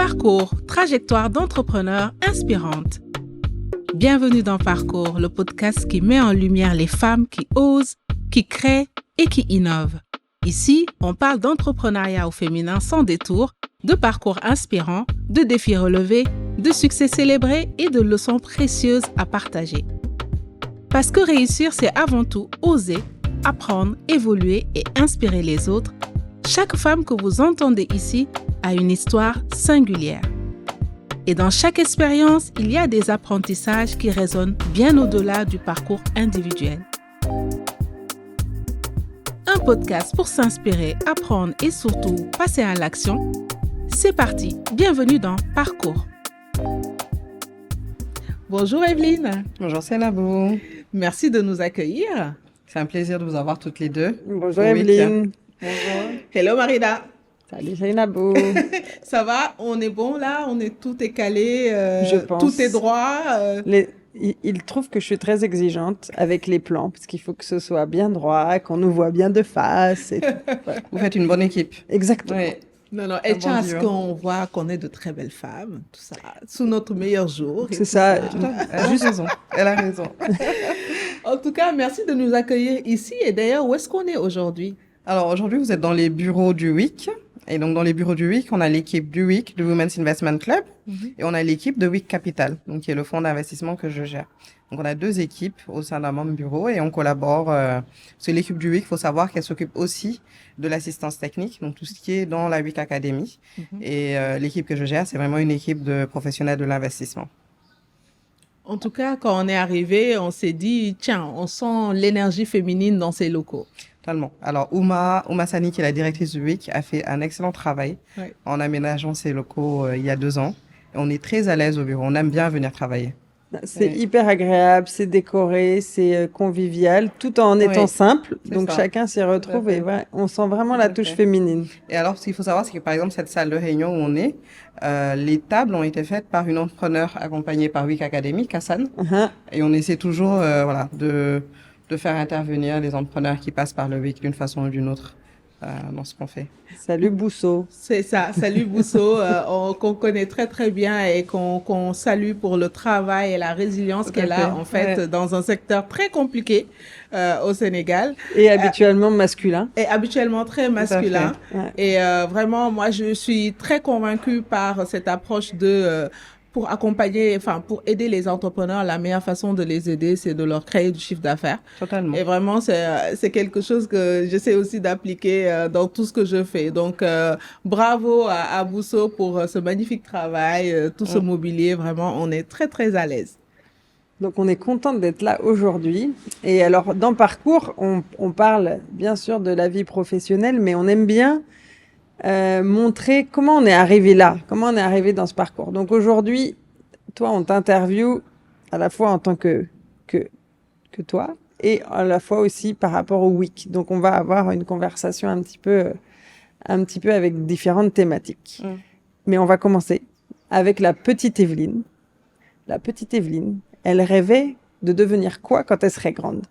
Parcours, trajectoire d'entrepreneurs inspirantes. Bienvenue dans Parcours, le podcast qui met en lumière les femmes qui osent, qui créent et qui innovent. Ici, on parle d'entrepreneuriat au féminin sans détour, de parcours inspirants, de défis relevés, de succès célébrés et de leçons précieuses à partager. Parce que réussir, c'est avant tout oser, apprendre, évoluer et inspirer les autres. Chaque femme que vous entendez ici a une histoire singulière. Et dans chaque expérience, il y a des apprentissages qui résonnent bien au-delà du parcours individuel. Un podcast pour s'inspirer, apprendre et surtout passer à l'action. C'est parti, bienvenue dans Parcours. Bonjour Evelyne. Bonjour Seynabou. Merci de nous accueillir. C'est un plaisir de vous avoir toutes les deux. Bonjour Evelyne. Bonjour. Hello Marina. Salut Seynabou. Ça va? On est bon là? Tout est calé? Je pense. Tout est droit? Il trouve que je suis très exigeante avec les plans, parce qu'il faut que ce soit bien droit, qu'on nous voit bien de face. Et tout. Voilà. Vous faites une bonne équipe. Exactement. Oui. Non, et tiens à ce qu'on voit qu'on est de très belles femmes, tout ça, sous notre meilleur jour. C'est ça. Elle a juste raison. Elle a raison. En tout cas, merci de nous accueillir ici. Et d'ailleurs, où est-ce qu'on est aujourd'hui? Alors aujourd'hui, vous êtes dans les bureaux du WIC. Et donc dans les bureaux du WIC, on a l'équipe du WIC, du Women's Investment Club, et on a l'équipe de WIC Capital, donc qui est le fonds d'investissement que je gère. Donc on a deux équipes au sein d'un même bureau et on collabore. C'est l'équipe du WIC, il faut savoir qu'elle s'occupe aussi de l'assistance technique, donc tout ce qui est dans la WIC Academy. Et l'équipe que je gère, c'est vraiment une équipe de professionnels de l'investissement. En tout cas, quand on est arrivé, on s'est dit, tiens, on sent l'énergie féminine dans ces locaux. Totalement. Alors, Ouma Sani, qui est la directrice du WIC, a fait un excellent travail en aménageant ses locaux il y a 2 ans. Et on est très à l'aise au bureau. On aime bien venir travailler. C'est hyper agréable, c'est décoré, c'est convivial, tout en étant simple. Donc ça. chacun s'y retrouve et on sent vraiment la touche féminine. Et alors, ce qu'il faut savoir, c'est que par exemple, cette salle de réunion où on est, les tables ont été faites par une entrepreneur accompagnée par WIC Academy, Kassan. Et on essaie toujours de faire intervenir les entrepreneurs qui passent par le WIC d'une façon ou d'une autre dans ce qu'on fait. Salut Bousso. C'est ça, salut Bousso, qu'on connaît très très bien et qu'on salue pour le travail et la résilience qu'elle a en fait dans un secteur très compliqué au Sénégal. Et habituellement masculin. Et habituellement très masculin. Et vraiment, moi je suis très convaincue par cette approche pour accompagner, pour aider les entrepreneurs, la meilleure façon de les aider, c'est de leur créer du chiffre d'affaires. Totalement. Et vraiment, c'est quelque chose que j'essaie aussi d'appliquer dans tout ce que je fais. Donc, bravo à Bousso pour ce magnifique travail, tout ce mobilier. Vraiment, on est très, très à l'aise. Donc, on est contente d'être là aujourd'hui. Et alors, dans Parcours, on parle bien sûr de la vie professionnelle, mais on aime bien montrer comment on est arrivé là, comment on est arrivé dans ce parcours. Donc aujourd'hui, toi, on t'interviewe à la fois en tant que toi et à la fois aussi par rapport au WIC. Donc on va avoir une conversation un petit peu avec différentes thématiques. Mais on va commencer avec la petite Evelyne. La petite Evelyne, elle rêvait de devenir quoi quand elle serait grande?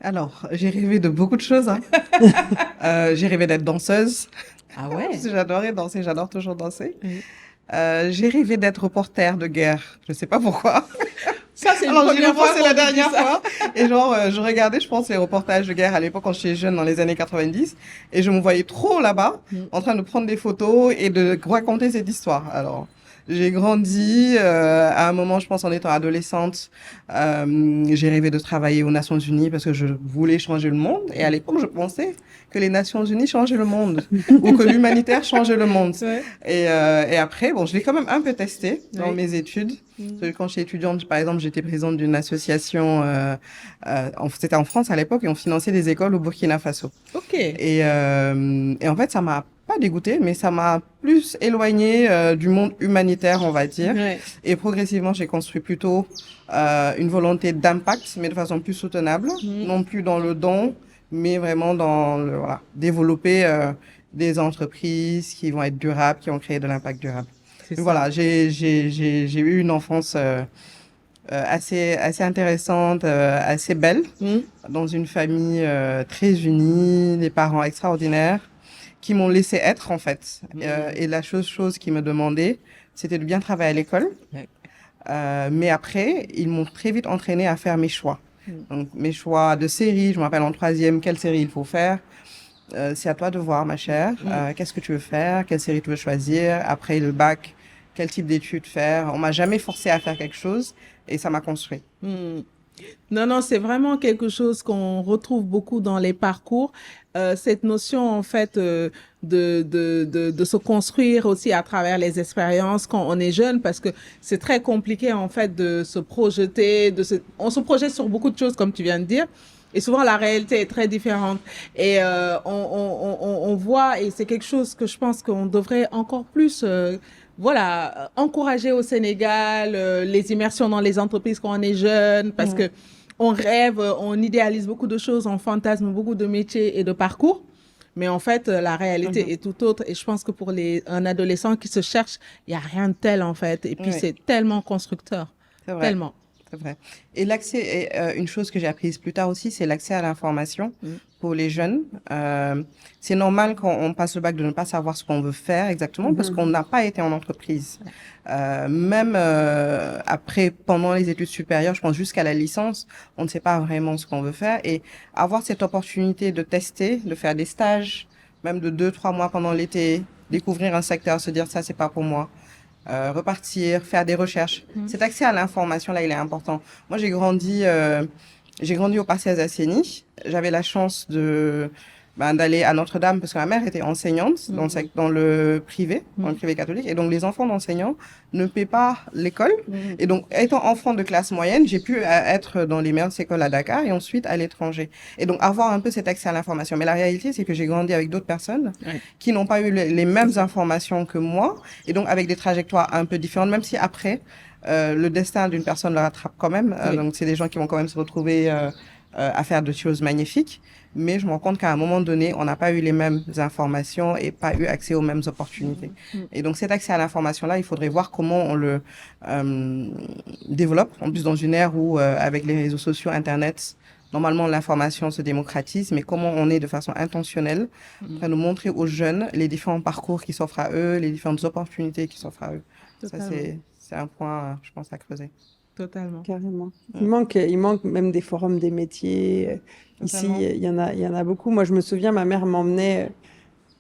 Alors, j'ai rêvé de beaucoup de choses. J'ai rêvé d'être danseuse. Ah ouais? Parce que j'adorais danser, j'adore toujours danser. J'ai rêvé d'être reporter de guerre. Je sais pas pourquoi. Ça, c'est c'est la dernière fois. Et je regardais, je pense, les reportages de guerre à l'époque quand j'étais jeune, dans les années 90. Et je me voyais trop là-bas, en train de prendre des photos et de raconter cette histoire. Alors, j'ai grandi, à un moment, je pense, en étant adolescente, j'ai rêvé de travailler aux Nations Unies parce que je voulais changer le monde. Et à l'époque, je pensais que les Nations Unies changeaient le monde ou que l'humanitaire changeait le monde. Et après, je l'ai quand même un peu testé dans mes études. Parce que quand j'étais étudiante, par exemple, j'étais présidente d'une association, c'était en France à l'époque, et on finançait des écoles au Burkina Faso. Ok. Et en fait, ça m'a pas dégoûté, mais ça m'a plus éloigné du monde humanitaire, on va dire. Et progressivement, j'ai construit plutôt une volonté d'impact, mais de façon plus soutenable, non plus dans le don, mais vraiment dans développer des entreprises qui vont être durables, qui vont créer de l'impact durable. Donc, voilà, j'ai eu une enfance assez intéressante, assez belle, dans une famille très unie, des parents extraordinaires. qui m'ont laissé être, en fait. Et la chose qu'ils me demandaient, c'était de bien travailler à l'école. Mais après, ils m'ont très vite entraînée à faire mes choix. Donc, mes choix de série, je me rappelle en 3e, quelle série il faut faire. C'est à toi de voir, ma chère. Qu'est-ce que tu veux faire? Quelle série tu veux choisir? Après le bac, quel type d'études faire? On m'a jamais forcé à faire quelque chose et ça m'a construit. Non, non, c'est vraiment quelque chose qu'on retrouve beaucoup dans les parcours. Cette notion, en fait, de se construire aussi à travers les expériences quand on est jeune, parce que c'est très compliqué, en fait, de se projeter, on se projette sur beaucoup de choses, comme tu viens de dire. Et souvent, la réalité est très différente. Et on voit, et c'est quelque chose que je pense qu'on devrait encore plus encourager au Sénégal, les immersions dans les entreprises quand on est jeune, parce que on rêve, on idéalise beaucoup de choses, on fantasme beaucoup de métiers et de parcours. Mais en fait, la réalité est tout autre. Et je pense que pour un adolescent qui se cherche, il n'y a rien de tel, en fait. Et puis, c'est tellement constructeur. C'est vrai. Tellement. C'est vrai. Et l'accès, une chose que j'ai apprise plus tard aussi, c'est l'accès à l'information pour les jeunes. C'est normal quand on passe le bac de ne pas savoir ce qu'on veut faire exactement parce qu'on n'a pas été en entreprise. Même après, pendant les études supérieures, je pense jusqu'à la licence, on ne sait pas vraiment ce qu'on veut faire. Et avoir cette opportunité de tester, de faire des stages, même de 2-3 mois pendant l'été, découvrir un secteur, se dire ça, c'est pas pour moi. Repartir, faire des recherches. Cet accès à l'information, là, il est important. Moi, j'ai grandi au Parcelles Assainies. J'avais la chance d'aller à Notre-Dame parce que ma mère était enseignante dans le privé catholique. Et donc, les enfants d'enseignants ne paient pas l'école. Et donc, étant enfant de classe moyenne, j'ai pu être dans les meilleures écoles à Dakar et ensuite à l'étranger. Et donc, avoir un peu cet accès à l'information. Mais la réalité, c'est que j'ai grandi avec d'autres personnes qui n'ont pas eu les mêmes informations que moi et donc avec des trajectoires un peu différentes, même si après, le destin d'une personne le rattrape quand même. Donc, c'est des gens qui vont quand même se retrouver à faire de choses magnifiques. Mais je me rends compte qu'à un moment donné, on n'a pas eu les mêmes informations et pas eu accès aux mêmes opportunités. Et donc, cet accès à l'information-là, il faudrait voir comment on le développe. En plus, dans une ère où, avec les réseaux sociaux, Internet, normalement, l'information se démocratise, mais comment on est de façon intentionnelle en train de montrer aux jeunes les différents parcours qui s'offrent à eux, les différentes opportunités qui s'offrent à eux. Totalement. Ça, c'est un point, je pense, à creuser. Totalement. Carrément. Il manque même des forums des métiers. Ici, il y en a beaucoup. Moi, je me souviens, ma mère m'emmenait,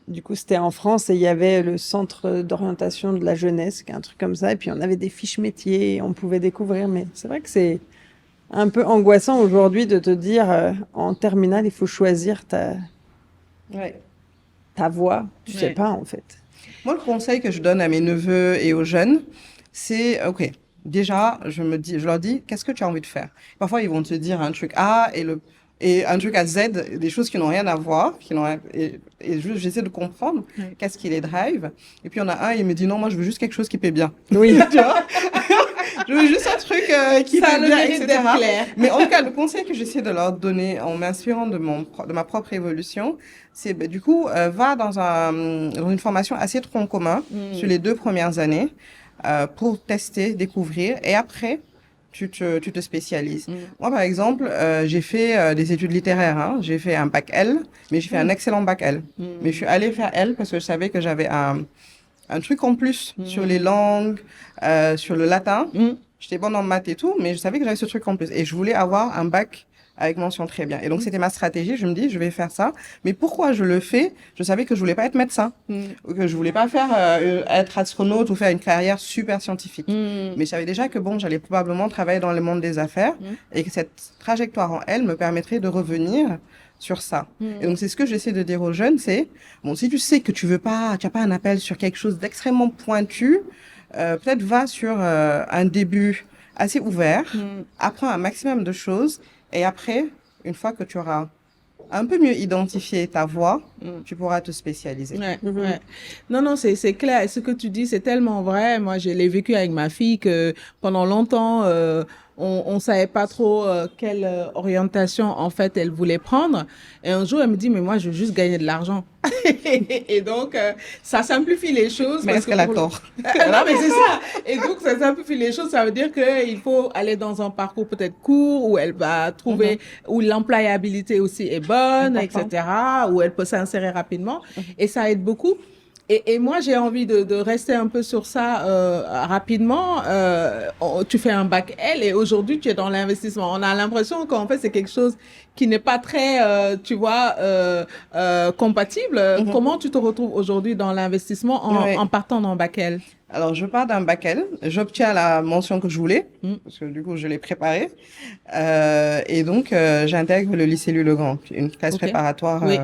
du coup, c'était en France, et il y avait le centre d'orientation de la jeunesse, un truc comme ça. Et puis, on avait des fiches métiers, et on pouvait découvrir. Mais c'est vrai que c'est un peu angoissant aujourd'hui de te dire, en terminale, il faut choisir ta voie. Tu sais pas, en fait. Moi, le conseil que je donne à mes neveux et aux jeunes, c'est, OK, déjà, je leur dis, qu'est-ce que tu as envie de faire? Parfois, ils vont te dire un truc A et un truc à Z, des choses qui n'ont rien à voir, et j'essaie de comprendre qu'est-ce qui les drive. Et puis, il y en a un, il me dit, non, moi, je veux juste quelque chose qui paie bien. Oui. Tu vois? Je veux juste un truc qui paie bien, etc. Clair. Mais en tout cas, le conseil que j'essaie de leur donner en m'inspirant de ma propre évolution, c'est, du coup, va dans une formation assez tronc commun sur les 2 premières années pour tester, découvrir. Et après, tu te spécialises. Moi, par exemple, j'ai fait des études littéraires. Hein. J'ai fait un bac L, mais j'ai fait un excellent bac L. Mais je suis allée faire L parce que je savais que j'avais un truc en plus sur les langues, sur le latin. J'étais bonne en maths et tout, mais je savais que j'avais ce truc en plus. Et je voulais avoir un bac avec mention très bien. Et donc, c'était ma stratégie. Je me dis, je vais faire ça. Mais pourquoi je le fais? Je savais que je voulais pas être médecin. Ou que je voulais pas faire, être astronaute ou faire une carrière super scientifique. Mais je savais déjà que bon, j'allais probablement travailler dans le monde des affaires et que cette trajectoire en L me permettrait de revenir sur ça. Et donc, c'est ce que j'essaie de dire aux jeunes, c'est, bon, si tu sais que tu as pas un appel sur quelque chose d'extrêmement pointu, peut-être va sur un début assez ouvert, apprends un maximum de choses, et après, une fois que tu auras un peu mieux identifié ta voie, tu pourras te spécialiser. Ouais. Non, c'est clair. Et ce que tu dis, c'est tellement vrai. Moi, je l'ai vécu avec ma fille que pendant longtemps, on savait pas trop quelle orientation en fait elle voulait prendre. Et un jour, elle me dit, mais moi, je veux juste gagner de l'argent. Et donc, ça simplifie les choses. Mais est-ce qu'elle a tort? Non, mais c'est ça. Et donc, ça simplifie les choses. Ça veut dire qu'il faut aller dans un parcours peut-être court où elle va trouver, où l'employabilité aussi est bonne, etc., où elle peut s'insérer rapidement. Et ça aide beaucoup. Et moi, j'ai envie de rester un peu sur ça rapidement. Tu fais un bac L et aujourd'hui, tu es dans l'investissement. On a l'impression qu'en fait, c'est quelque chose qui n'est pas très, tu vois, compatible. Comment tu te retrouves aujourd'hui dans l'investissement en partant d'un bac L? Alors, je pars d'un bac L. J'obtiens la mention que je voulais, parce que du coup, je l'ai préparée. Et donc, j'intègre le lycée Louis-le-Grand, une classe préparatoire. Oui.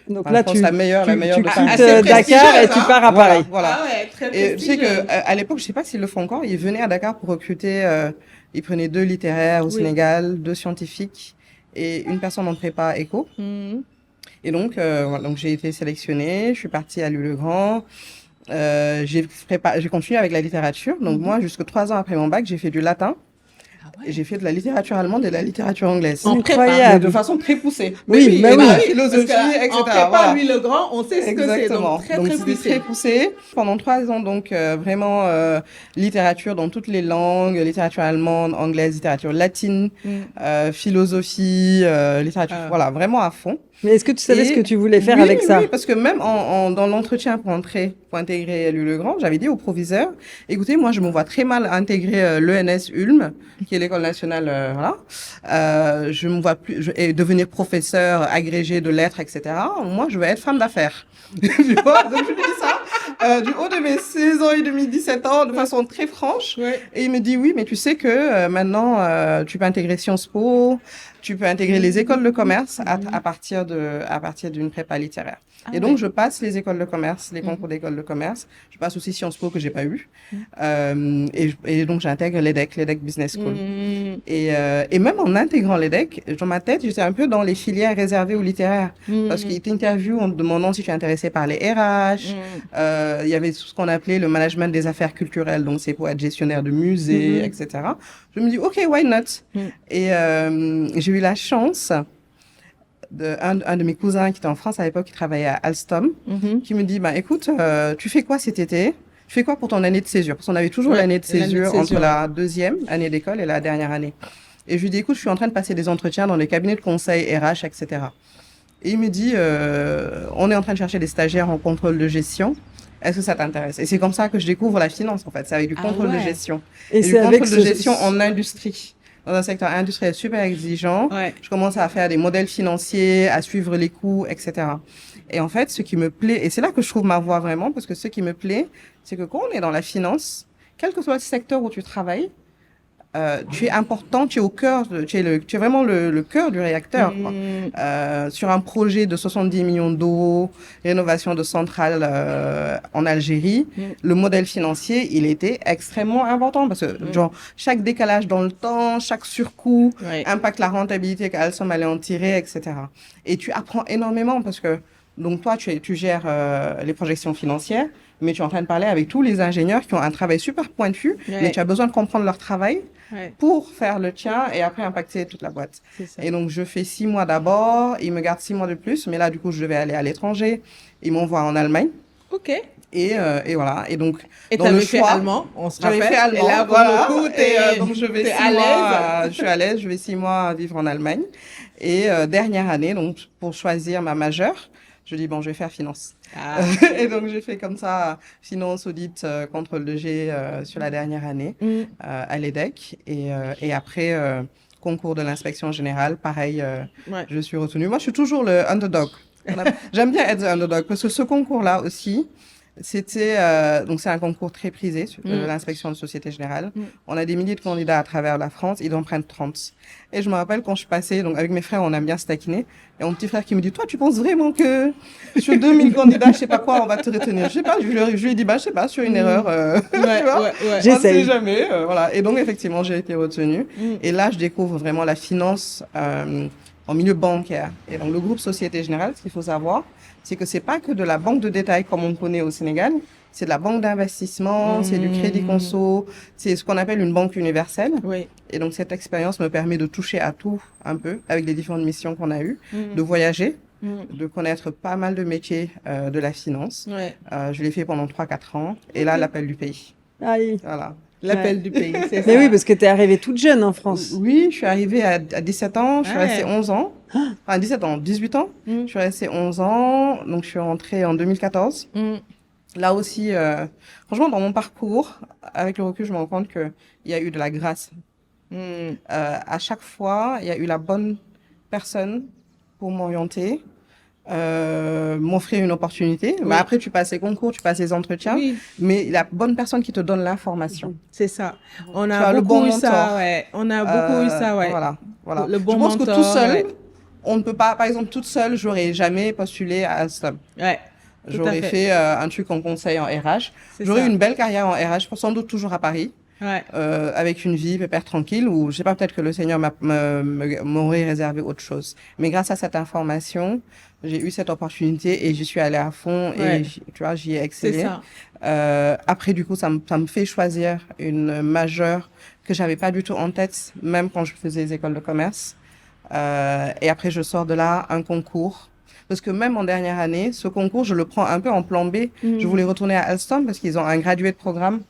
Donc enfin, là, la meilleure tu de quittes Dakar et tu pars à Paris. Voilà. Ah ouais, très Et tu sais prestigieux. que à l'époque, je sais pas s'ils le font encore, ils venaient à Dakar pour recruter. Ils prenaient 2 littéraires au Sénégal, 2 scientifiques et une personne en prépa éco. Et donc, voilà, donc j'ai été sélectionnée. Je suis partie à Louis-le-Grand. J'ai continué avec la littérature. Donc moi, jusque 3 ans après mon bac, j'ai fait du latin. Et j'ai fait de la littérature allemande et de la littérature anglaise. Incroyable. De façon très poussée. Oui, mais oui. Philosophie, etc. En prépa, lui, le grand, on sait ce que c'est. Donc, très, très c'était poussé. très poussé. Pendant 3 ans, donc, vraiment, littérature dans toutes les langues, littérature allemande, anglaise, littérature latine, philosophie, littérature, voilà, vraiment à fond. Mais est-ce que tu savais ce que tu voulais faire avec ça? Oui, parce que même dans l'entretien pour intégrer Louis-le-Grand, j'avais dit au proviseur, écoutez, moi, je me vois très mal intégrer l'ENS Ulm, qui est l'école nationale, voilà. Je me vois plus, et devenir professeur agrégé de lettres, etc. Moi, je veux être femme d'affaires. Tu vois, donc je lui dis ça, du haut de mes 16 ans et demi, 17 ans, de façon très franche. Et il me dit, oui, mais tu sais que maintenant, tu peux intégrer Sciences Po, tu peux intégrer les écoles de commerce à partir d'une prépa littéraire. Et donc, je passe les écoles de commerce, les concours d'écoles de commerce. Je passe aussi Sciences Po que j'ai pas eu. Et donc, j'intègre l'EDEC Business School. Et même en intégrant l'EDEC, dans ma tête, j'étais un peu dans les filières réservées aux littéraires. Parce qu'ils t'interviewent en te demandant si tu es intéressé par les RH. Il y avait ce qu'on appelait le management des affaires culturelles. Donc, c'est pour être gestionnaire de musées, etc. Je me dis, OK, why not? Et j'ai eu la chance un de mes cousins qui était en France à l'époque, qui travaillait à Alstom, qui me dit, bah, écoute, tu fais quoi cet été? Tu fais quoi pour ton année de césure? Parce qu'on avait toujours l'année de césure entre la 2e année d'école et la dernière année. Et je lui dis, écoute, je suis en train de passer des entretiens dans les cabinets de conseil RH, etc. Et il me dit, on est en train de chercher des stagiaires en contrôle de gestion. Est-ce que ça t'intéresse? Et c'est comme ça que je découvre la finance, en fait. C'est avec du contrôle de gestion. Et du contrôle de gestion en industrie. Dans un secteur industriel super exigeant. Je commence à faire des modèles financiers, à suivre les coûts, etc. Et en fait, ce qui me plaît, et c'est là que je trouve ma voie vraiment, parce que ce qui me plaît, c'est que quand on est dans la finance, quel que soit le secteur où tu travailles, tu es important, tu es au cœur, tu es vraiment le cœur du réacteur. Sur un projet de 70 millions d'euros, rénovation de centrales en Algérie, le modèle financier, il était extrêmement important parce que genre chaque décalage dans le temps, chaque surcoût impacte la rentabilité qu'Alstom allait en tirer, etc. Et tu apprends énormément parce que donc toi, tu gères les projections financières, mais tu es en train de parler avec tous les ingénieurs qui ont un travail super pointu, mais tu as besoin de comprendre leur travail pour faire le tien et après impacter toute la boîte. Et donc, je fais 6 mois d'abord, ils me gardent 6 mois de plus, mais là, du coup, je devais aller à l'étranger. Ils m'envoient en Allemagne. OK. Et voilà. Et donc, et t'avais fait allemand, on se rappelle. J'avais fait allemand. Et là, voilà. Donc, je vais 6 mois, je suis à l'aise, je vais 6 mois vivre en Allemagne. Et dernière année, donc, pour choisir ma majeure, je dis, bon, je vais faire finance. Et donc, j'ai fait comme ça, finance, audit, contrôle de G sur la dernière année à l'EDEC. Et après, concours de l'inspection générale, pareil, je suis retenue. Moi, je suis toujours le underdog. J'aime bien être le underdog parce que ce concours-là aussi, c'était donc c'est un concours très prisé de l'inspection de Société Générale. On a des milliers de candidats à travers la France, ils en prennent 30. Et je me rappelle quand je passais, donc avec mes frères, on aime bien se taquiner. Et mon petit frère qui me dit, toi, tu penses vraiment que sur 2000 candidats, je sais pas quoi, on va te retenir? Je sais pas, je lui ai dit, bah, je sais pas, sur une erreur, tu vois. J'essaye. On sait jamais, voilà. Et donc, effectivement, j'ai été retenue. Et là, je découvre vraiment la finance, en milieu bancaire. Et donc, le groupe Société Générale, ce qu'il faut savoir, c'est que c'est pas que de la banque de détail comme on connaît au Sénégal. C'est de la banque d'investissement, c'est du crédit conso, c'est ce qu'on appelle une banque universelle. Oui. Et donc, cette expérience me permet de toucher à tout un peu avec les différentes missions qu'on a eues, de voyager, de connaître pas mal de métiers de la finance. Ouais. Je l'ai fait pendant 3-4 ans. Et là, l'appel du pays. Aïe. Voilà. L'appel du pays, c'est ça. Mais oui, parce que tu es arrivée toute jeune en France. Oui, je suis arrivée à 17 ans, je suis Ouais. restée 11 ans. Enfin, 17 ans, 18 ans. Je suis restée 11 ans, donc je suis rentrée en 2014. Là aussi, franchement, dans mon parcours, avec le recul, je me rends compte qu'il y a eu de la grâce. À chaque fois, il y a eu la bonne personne pour m'orienter, m'offrir une opportunité. Oui. Mais après, tu passes les concours, tu passes les entretiens, Oui, mais la bonne personne qui te donne l'information. c'est ça. On Tu a as le beaucoup bon eu ça, mentor. ouais. On a beaucoup eu ça, ouais. Voilà. Le bon je pense mentor, que tout seul, ouais. on ne peut pas, par exemple, toute seule, j'aurais jamais postulé à Alstom. Ouais. Tout à J'aurais fait. fait un truc en conseil en RH. C'est J'aurais ça. eu une belle carrière en RH, sans doute toujours à Paris, Ouais. avec une vie pépère tranquille, ou je sais pas, peut-être que le Seigneur m'aurait réservé autre chose. Mais grâce à cette information, j'ai eu cette opportunité et j'y suis allée à fond Ouais. et tu vois, j'y ai C'est excellé. ça. Après, du coup, ça me fait choisir une majeure que j'avais pas du tout en tête, même quand je faisais les écoles de commerce. Et après, je sors de là, un concours. Parce que même en dernière année, ce concours, je le prends un peu en plan B. Je voulais retourner à Alstom parce qu'ils ont un graduate programme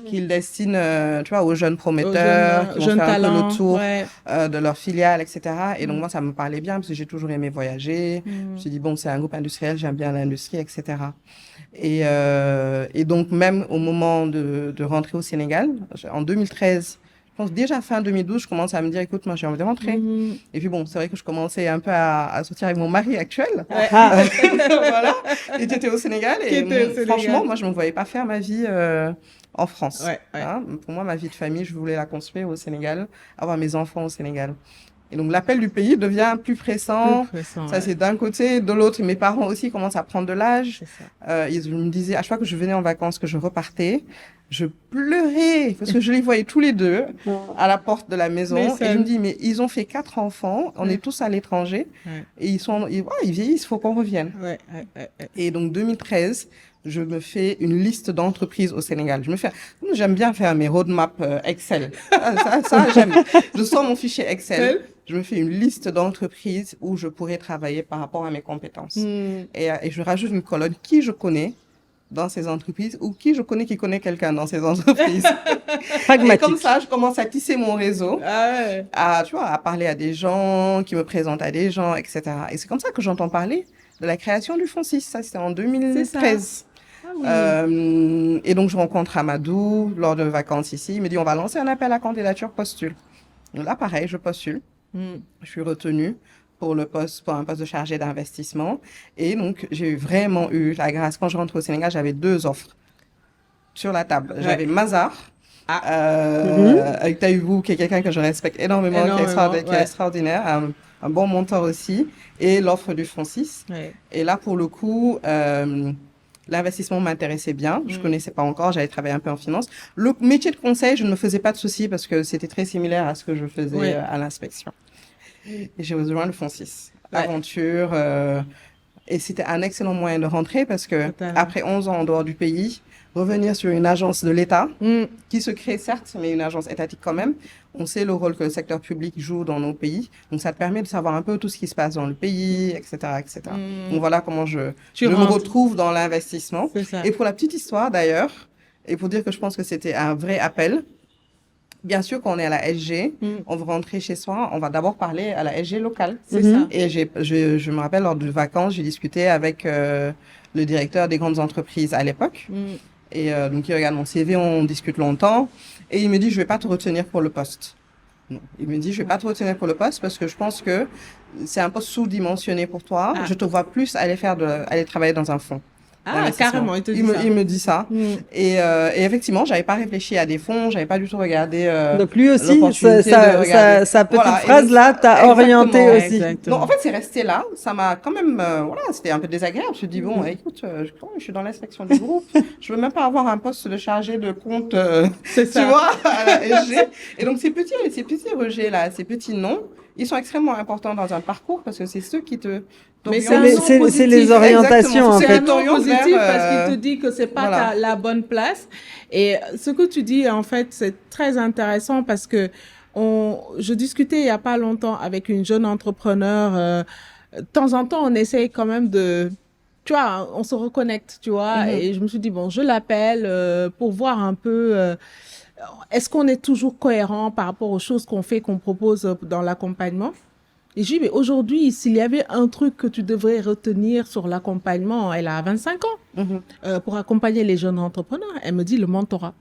qu'ils destinent, tu vois, aux jeunes prometteurs, qui vont jeunes faire un peu talents, le tour ouais. de leur filiale, etc. Et donc, moi, ça me parlait bien parce que j'ai toujours aimé voyager. Je me suis dit, bon, c'est un groupe industriel, j'aime bien l'industrie, etc. Et donc, même au moment de rentrer au Sénégal, en 2013, je pense déjà fin 2012, je commence à me dire, écoute, moi, j'ai envie de rentrer. Et puis bon, c'est vrai que je commençais un peu à sortir avec mon mari actuel. Ah, Voilà. Et tu étais au Sénégal. Qui Et était au Sénégal. franchement, moi, je ne me voyais pas faire ma vie en France. Ouais, ouais. Hein. Pour moi, ma vie de famille, je voulais la construire au Sénégal, avoir mes enfants au Sénégal. Et donc, l'appel du pays devient plus pressant. Plus pressant, Ça, ouais. c'est d'un côté. De l'autre, mes parents aussi commencent à prendre de l'âge. C'est ça. Ils me disaient, à chaque fois que je venais en vacances, que je repartais, je pleurais parce que je les voyais tous les deux à la porte de la maison. Mais Et je me dis, mais ils ont fait 4 enfants, on est tous à l'étranger, Ouais. et ils vieillissent, il faut qu'on revienne. Ouais, ouais, ouais. Et donc, 2013, je me fais une liste d'entreprises au Sénégal. J'aime bien faire mes roadmaps Excel. Ça, j'aime. Je sors mon fichier Excel. Je me fais une liste d'entreprises où je pourrais travailler par rapport à mes compétences. Et je rajoute une colonne qui je connais dans ces entreprises ou qui je connais qui connaît quelqu'un dans ces entreprises. Et pragmatique. comme ça, je commence à tisser mon réseau, Ah ouais. tu vois, à parler à des gens, qui me présentent à des gens, etc. Et c'est comme ça que j'entends parler de la création du Fonds 6. Ça, c'était en 2013. Ah oui. Et donc, je rencontre Amadou lors de vacances ici. Il me dit, on va lancer un appel à candidature, postule. Donc là, pareil, je postule. Je suis retenue pour un poste de chargé d'investissement. Et donc, j'ai vraiment eu la grâce. Quand je rentre au Sénégal, j'avais 2 offres sur la table. J'avais Mazar, avec Taïbou, qui est quelqu'un que je respecte énormément, qui est extraordinaire, un bon mentor aussi, et l'offre du Fonds 6. Ouais. Et là, pour le coup, l'investissement m'intéressait bien. Je connaissais pas encore, j'avais travaillé un peu en finance. Le métier de conseil, je ne me faisais pas de soucis parce que c'était très similaire à ce que je faisais à l'inspection. Et j'ai rejoint le Fonds 6. Aventure. Et c'était un excellent moyen de rentrer parce que après 11 ans en dehors du pays, revenir sur une agence de l'État, qui se crée certes, mais une agence étatique quand même. On sait le rôle que le secteur public joue dans nos pays. Donc, ça te permet de savoir un peu tout ce qui se passe dans le pays, etc., etc. Donc, voilà comment je me retrouve dans l'investissement. Et pour la petite histoire, d'ailleurs, et pour dire que je pense que c'était un vrai appel, bien sûr, quand on est à la SG, on veut rentrer chez soi, on va d'abord parler à la SG locale. C'est ça. Et je me rappelle, lors de vacances, j'ai discuté avec le directeur des grandes entreprises à l'époque. Et donc, il regarde mon CV, on discute longtemps. Et il me dit, je vais pas te retenir pour le poste. Non. Il me dit, je vais pas te retenir pour le poste parce que je pense que c'est un poste sous-dimensionné pour toi. Je te vois plus aller travailler dans un fonds. Ah, carrément, il te dit ça. Il me dit ça. Et effectivement, j'avais pas réfléchi à des fonds, j'avais pas du tout regardé. Donc lui aussi, l'opportunité de regarder. sa petite Voilà, phrase-là t'a orienté aussi. Exactement. Non, en fait, c'est resté là. Ça m'a quand même, voilà, c'était un peu désagréable. Je me dis, bon, écoute, je suis dans l'inspection du groupe. Je veux même pas avoir un poste de chargé de compte, C'est ça. tu vois, à la SG. Et donc, ces petits rejets-là, ces petits noms, ils sont extrêmement importants dans un parcours parce que c'est ceux qui te Mais c'est les orientations, en fait. C'est un nom positif parce qu'il te dit que c'est pas voilà. la bonne place. Et ce que tu dis, en fait, c'est très intéressant parce que je discutais il y a pas longtemps avec une jeune entrepreneur. De temps en temps, on essaye quand même tu vois, on se reconnecte, tu vois. Et je me suis dit, bon, je l'appelle pour voir un peu, est-ce qu'on est toujours cohérent par rapport aux choses qu'on propose dans l'accompagnement? Et je dis, mais aujourd'hui, s'il y avait un truc que tu devrais retenir sur l'accompagnement, elle a 25 ans, pour accompagner les jeunes entrepreneurs, elle me dit le mentorat.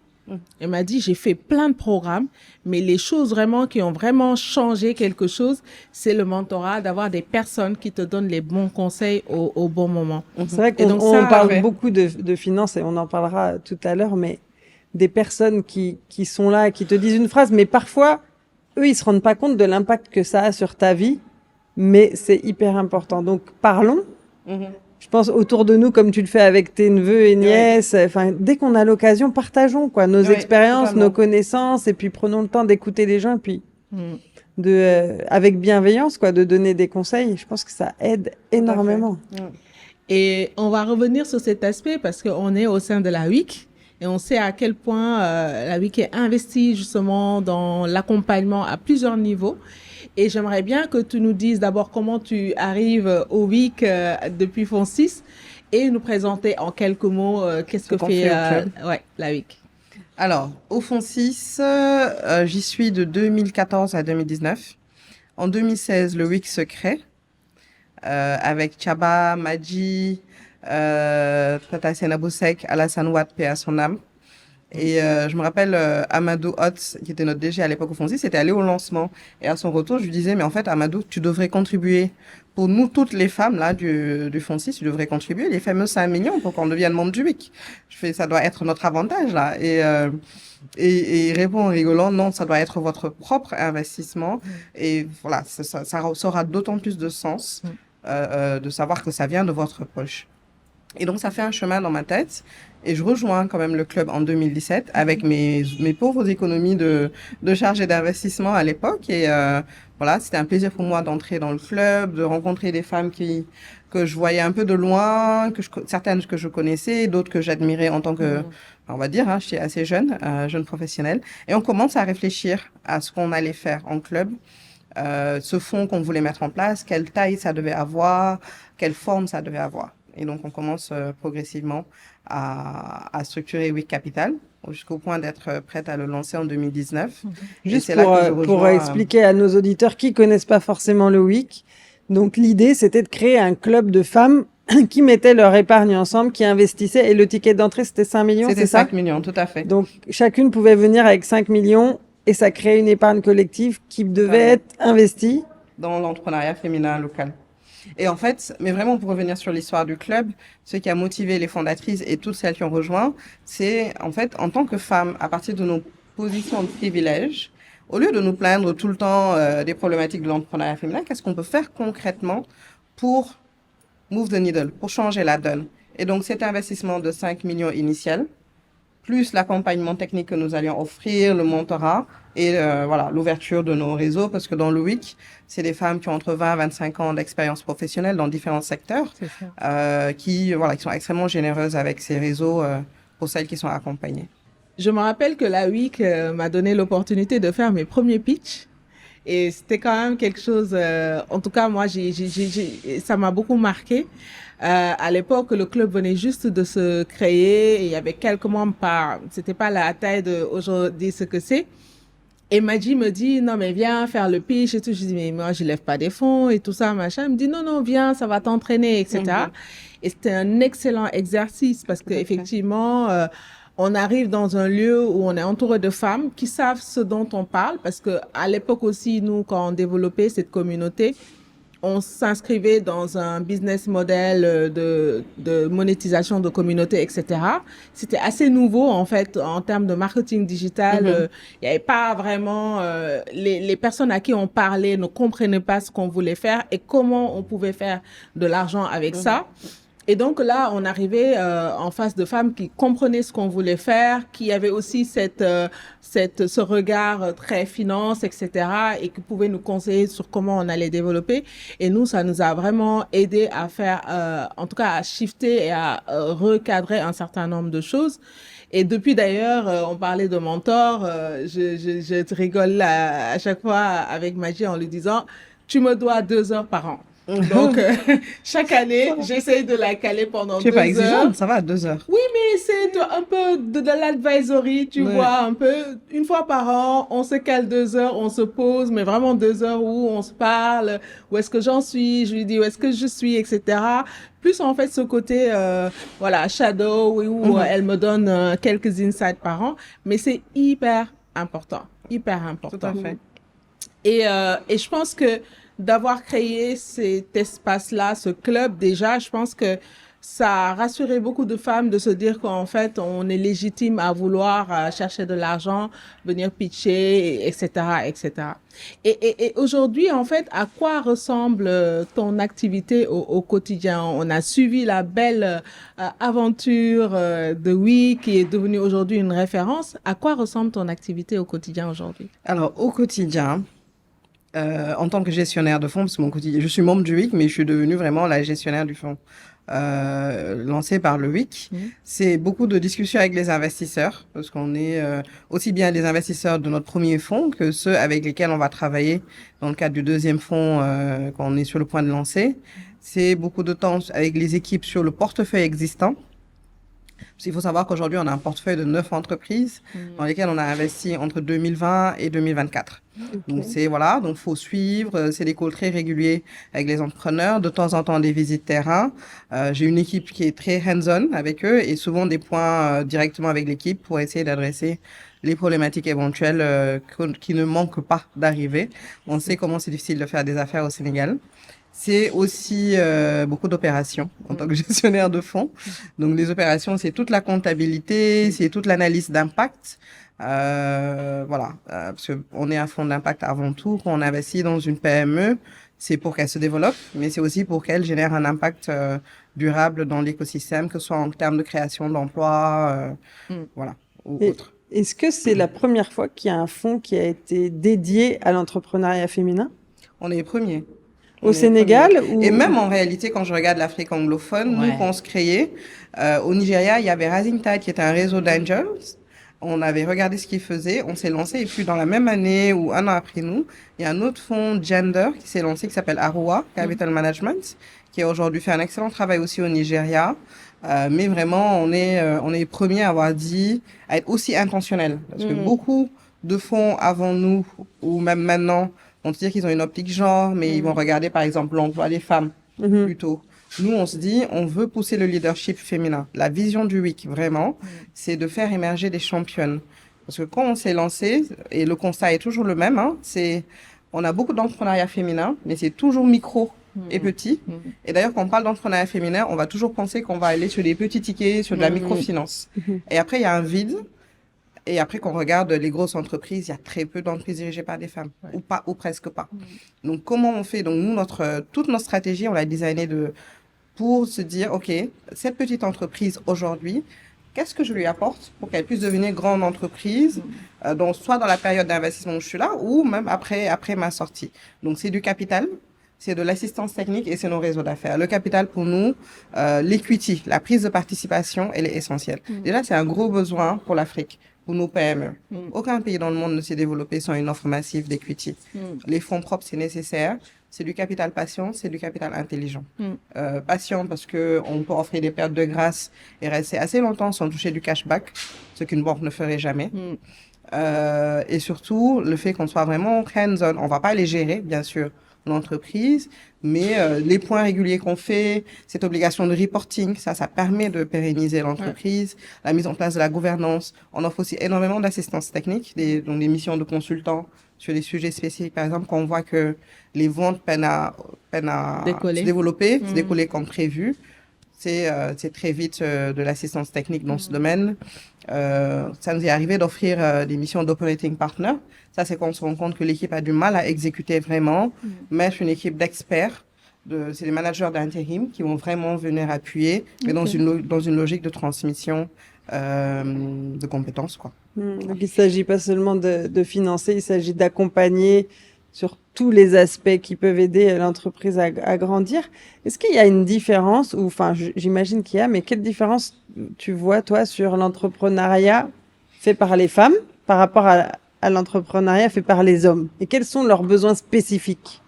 Elle m'a dit, j'ai fait plein de programmes, mais les choses vraiment qui ont vraiment changé quelque chose, c'est le mentorat, d'avoir des personnes qui te donnent les bons conseils au bon moment. C'est vrai qu'on parle beaucoup de finances et on en parlera tout à l'heure, mais des personnes qui sont là, qui te disent une phrase, mais parfois, eux, ils se rendent pas compte de l'impact que ça a sur ta vie, mais c'est hyper important. Donc, parlons. Je pense autour de nous, comme tu le fais avec tes neveux et nièces. Enfin, dès qu'on a l'occasion, partageons quoi, nos expériences, nos connaissances, et puis prenons le temps d'écouter les gens, et puis avec bienveillance, quoi, de donner des conseils. Je pense que ça aide énormément. Et on va revenir sur cet aspect parce qu'on est au sein de la WIC. Et on sait à quel point la WIC est investie justement dans l'accompagnement à plusieurs niveaux. Et j'aimerais bien que tu nous dises d'abord comment tu arrives au WIC depuis FONSIS et nous présenter en quelques mots qu'est-ce que fait la WIC. Alors, au FONSIS, j'y suis de 2014 à 2019. En 2016, le WIC se crée avec Chaba, Madji, Tata Senabosek, Alassane Ouad, paix à son âme. Et je me rappelle Amadou Hotz, qui était notre DG à l'époque au FONSIS, était allé au lancement. Et à son retour, je lui disais, mais en fait, Amadou, tu devrais contribuer. Pour nous, toutes les femmes là du FONSIS, tu devrais contribuer les fameux 5 millions pour qu'on devienne membre du WIC. Je fais, ça doit être notre avantage là. Et il répond en rigolant, non, ça doit être votre propre investissement. Et voilà, ça aura d'autant plus de sens de savoir que ça vient de votre poche. Et donc, ça fait un chemin dans ma tête. Et je rejoins quand même le club en 2017 avec mes pauvres économies de charges et d'investissement à l'époque. Et voilà, c'était un plaisir pour moi d'entrer dans le club, de rencontrer des femmes que je voyais un peu de loin, certaines que je connaissais, d'autres que j'admirais en tant que, on va dire, j'étais assez jeune professionnelle. Et on commence à réfléchir à ce qu'on allait faire en club. Ce fonds qu'on voulait mettre en place, quelle taille ça devait avoir, quelle forme ça devait avoir. Et donc, on commence progressivement à structurer WIC Capital jusqu'au point d'être prête à le lancer en 2019. Juste pour expliquer à nos auditeurs qui connaissent pas forcément le WIC. Donc, l'idée, c'était de créer un club de femmes qui mettaient leur épargne ensemble, qui investissaient. Et le ticket d'entrée, c'était 5 millions, c'est ça? C'était 5 millions, tout à fait. Donc, chacune pouvait venir avec 5 millions et ça créait une épargne collective qui devait être investie dans l'entrepreneuriat féminin local. Et en fait, mais vraiment pour revenir sur l'histoire du club, ce qui a motivé les fondatrices et toutes celles qui ont rejoint, c'est en fait, en tant que femmes, à partir de nos positions de privilège, au lieu de nous plaindre tout le temps des problématiques de l'entrepreneuriat féminin, qu'est-ce qu'on peut faire concrètement pour move the needle, pour changer la donne? Et donc, cet investissement de 5 millions initial, plus l'accompagnement technique que nous allions offrir, le mentorat et voilà, l'ouverture de nos réseaux, parce que dans le WIC, c'est des femmes qui ont entre 20 et 25 ans d'expérience professionnelle dans différents secteurs, qui sont extrêmement généreuses avec ces réseaux pour celles qui sont accompagnées. Je me rappelle que la WIC m'a donné l'opportunité de faire mes premiers pitchs. Et c'était quand même quelque chose, en tout cas, moi, ça m'a beaucoup marqué. À l'époque, le club venait juste de se créer et il y avait quelques membres c'était pas la taille d'aujourd'hui ce que c'est. Et Madji me dit, non, mais viens faire le pitch et tout. Je dis, mais moi, je lève pas des fonds et tout ça, machin. Elle me dit, non, viens, ça va t'entraîner, etc. Et c'était un excellent exercice parce que effectivement, on arrive dans un lieu où on est entouré de femmes qui savent ce dont on parle parce que à l'époque aussi, nous, quand on développait cette communauté, on s'inscrivait dans un business model de monétisation de communauté, etc. C'était assez nouveau, en fait, en termes de marketing digital. Il n'y avait pas vraiment... les personnes à qui on parlait ne comprenaient pas ce qu'on voulait faire et comment on pouvait faire de l'argent avec ça. Et donc là, on arrivait en face de femmes qui comprenaient ce qu'on voulait faire, qui avaient aussi ce regard très finance, etc., et qui pouvaient nous conseiller sur comment on allait développer. Et nous, ça nous a vraiment aidé à faire, en tout cas, à shifter et à recadrer un certain nombre de choses. Et depuis d'ailleurs, on parlait de mentor, je rigole à chaque fois avec Magie en lui disant, tu me dois 2 heures par an. Donc, chaque année, j'essaye de la caler pendant 2 heures. Tu n'es pas exigeante, ça va, 2 heures. Oui, mais c'est un peu de l'advisory, tu vois, un peu. Une fois par an, on se cale 2 heures, on se pose, mais vraiment 2 heures où on se parle, où est-ce que j'en suis, je lui dis où est-ce que je suis, etc. Plus en fait ce côté, voilà, shadow, où elle me donne quelques insights par an, mais c'est hyper important, hyper important. Tout à fait. Et je pense que d'avoir créé cet espace-là, ce club, déjà, je pense que ça a rassuré beaucoup de femmes de se dire qu'en fait, on est légitime à vouloir chercher de l'argent, venir pitcher, etc., etc. Et aujourd'hui, en fait, à quoi ressemble ton activité au quotidien? On a suivi la belle aventure de Oui, qui est devenue aujourd'hui une référence. À quoi ressemble ton activité au quotidien aujourd'hui? Alors, au quotidien, en tant que gestionnaire de fonds, parce que mon quotidien, je suis membre du WIC, mais je suis devenue vraiment la gestionnaire du fonds lancé par le WIC. C'est beaucoup de discussions avec les investisseurs, parce qu'on est aussi bien les investisseurs de notre premier fonds que ceux avec lesquels on va travailler dans le cadre du deuxième fonds qu'on est sur le point de lancer. C'est beaucoup de temps avec les équipes sur le portefeuille existant. Parce qu'il faut savoir qu'aujourd'hui, on a un portefeuille de 9 entreprises dans lesquelles on a investi entre 2020 et 2024. Okay. Donc, donc faut suivre. C'est des calls très réguliers avec les entrepreneurs. De temps en temps, des visites terrain. J'ai une équipe qui est très hands-on avec eux et souvent des points directement avec l'équipe pour essayer d'adresser les problématiques éventuelles qui ne manquent pas d'arriver. On sait comment c'est difficile de faire des affaires au Sénégal. C'est aussi beaucoup d'opérations en tant que gestionnaire de fonds. Donc, les opérations, c'est toute la comptabilité, c'est toute l'analyse d'impact. Parce qu'on est un fonds d'impact avant tout. Quand on investit dans une PME, c'est pour qu'elle se développe, mais c'est aussi pour qu'elle génère un impact durable dans l'écosystème, que ce soit en termes de création d'emplois, ou autre. Est-ce que c'est la première fois qu'il y a un fonds qui a été dédié à l'entrepreneuriat féminin? On est les premiers. Au Sénégal ou... Et même en réalité, quand je regarde l'Afrique anglophone, nous, quand on se créait, au Nigeria, il y avait Rising Tide qui était un réseau d'angels. On avait regardé ce qu'ils faisaient, on s'est lancé. Et puis, dans la même année ou un an après nous, il y a un autre fonds gender qui s'est lancé qui s'appelle Arua Capital Management, qui a aujourd'hui fait un excellent travail aussi au Nigeria. Mais vraiment, on est les premiers à avoir dit, à être aussi intentionnels. Parce que beaucoup de fonds avant nous, ou même maintenant, on te dit qu'ils ont une optique genre, mais ils vont regarder par exemple l'emploi des femmes plutôt. Nous, on se dit, on veut pousser le leadership féminin. La vision du WIC, vraiment, c'est de faire émerger des championnes. Parce que quand on s'est lancé, et le constat est toujours le même, on a beaucoup d'entrepreneuriat féminin, mais c'est toujours micro et petit. Et d'ailleurs, quand on parle d'entrepreneuriat féminin, on va toujours penser qu'on va aller sur des petits tickets, sur de la microfinance. Et après, il y a un vide. Et après, quand on regarde les grosses entreprises, il y a très peu d'entreprises dirigées par des femmes, ou pas, ou presque pas. Donc, comment on fait? Donc, nous, toute notre stratégie, on l'a designée pour se dire, OK, cette petite entreprise aujourd'hui, qu'est-ce que je lui apporte pour qu'elle puisse devenir grande entreprise, donc soit dans la période d'investissement où je suis là, ou même après ma sortie. Donc, c'est du capital, c'est de l'assistance technique et c'est nos réseaux d'affaires. Le capital, pour nous, l'equity, la prise de participation, elle est essentielle. Déjà, c'est un gros besoin pour l'Afrique. Pour nos PME. Aucun pays dans le monde ne s'est développé sans une offre massive d'equity. Les fonds propres, c'est nécessaire. C'est du capital patient, c'est du capital intelligent. Patient parce que on peut offrir des pertes de grâce et rester assez longtemps sans toucher du cashback, ce qu'une banque ne ferait jamais. Et surtout, le fait qu'on soit vraiment hands-on. On va pas les gérer, bien sûr, l'entreprise, mais les points réguliers qu'on fait, cette obligation de reporting, ça permet de pérenniser l'entreprise, la mise en place de la gouvernance. On offre aussi énormément d'assistance technique, donc des missions de consultants sur des sujets spécifiques. Par exemple, quand on voit que les ventes peinent à se développer, se décoller comme prévu, c'est très vite de l'assistance technique dans ce domaine. Ça nous est arrivé d'offrir des missions d'operating partner. Ça, c'est quand on se rend compte que l'équipe a du mal à exécuter vraiment, mettre une équipe d'experts c'est des managers d'intérim qui vont vraiment venir appuyer, mais dans une logique de transmission de compétences, quoi. Donc, il ne s'agit pas seulement de financer, il s'agit d'accompagner sur tous les aspects qui peuvent aider l'entreprise à grandir. Est-ce qu'il y a une différence, ou enfin, j'imagine qu'il y a, mais quelle différence tu vois, toi, sur l'entrepreneuriat fait par les femmes par rapport à l'entrepreneuriat fait par les hommes? Et quels sont leurs besoins spécifiques?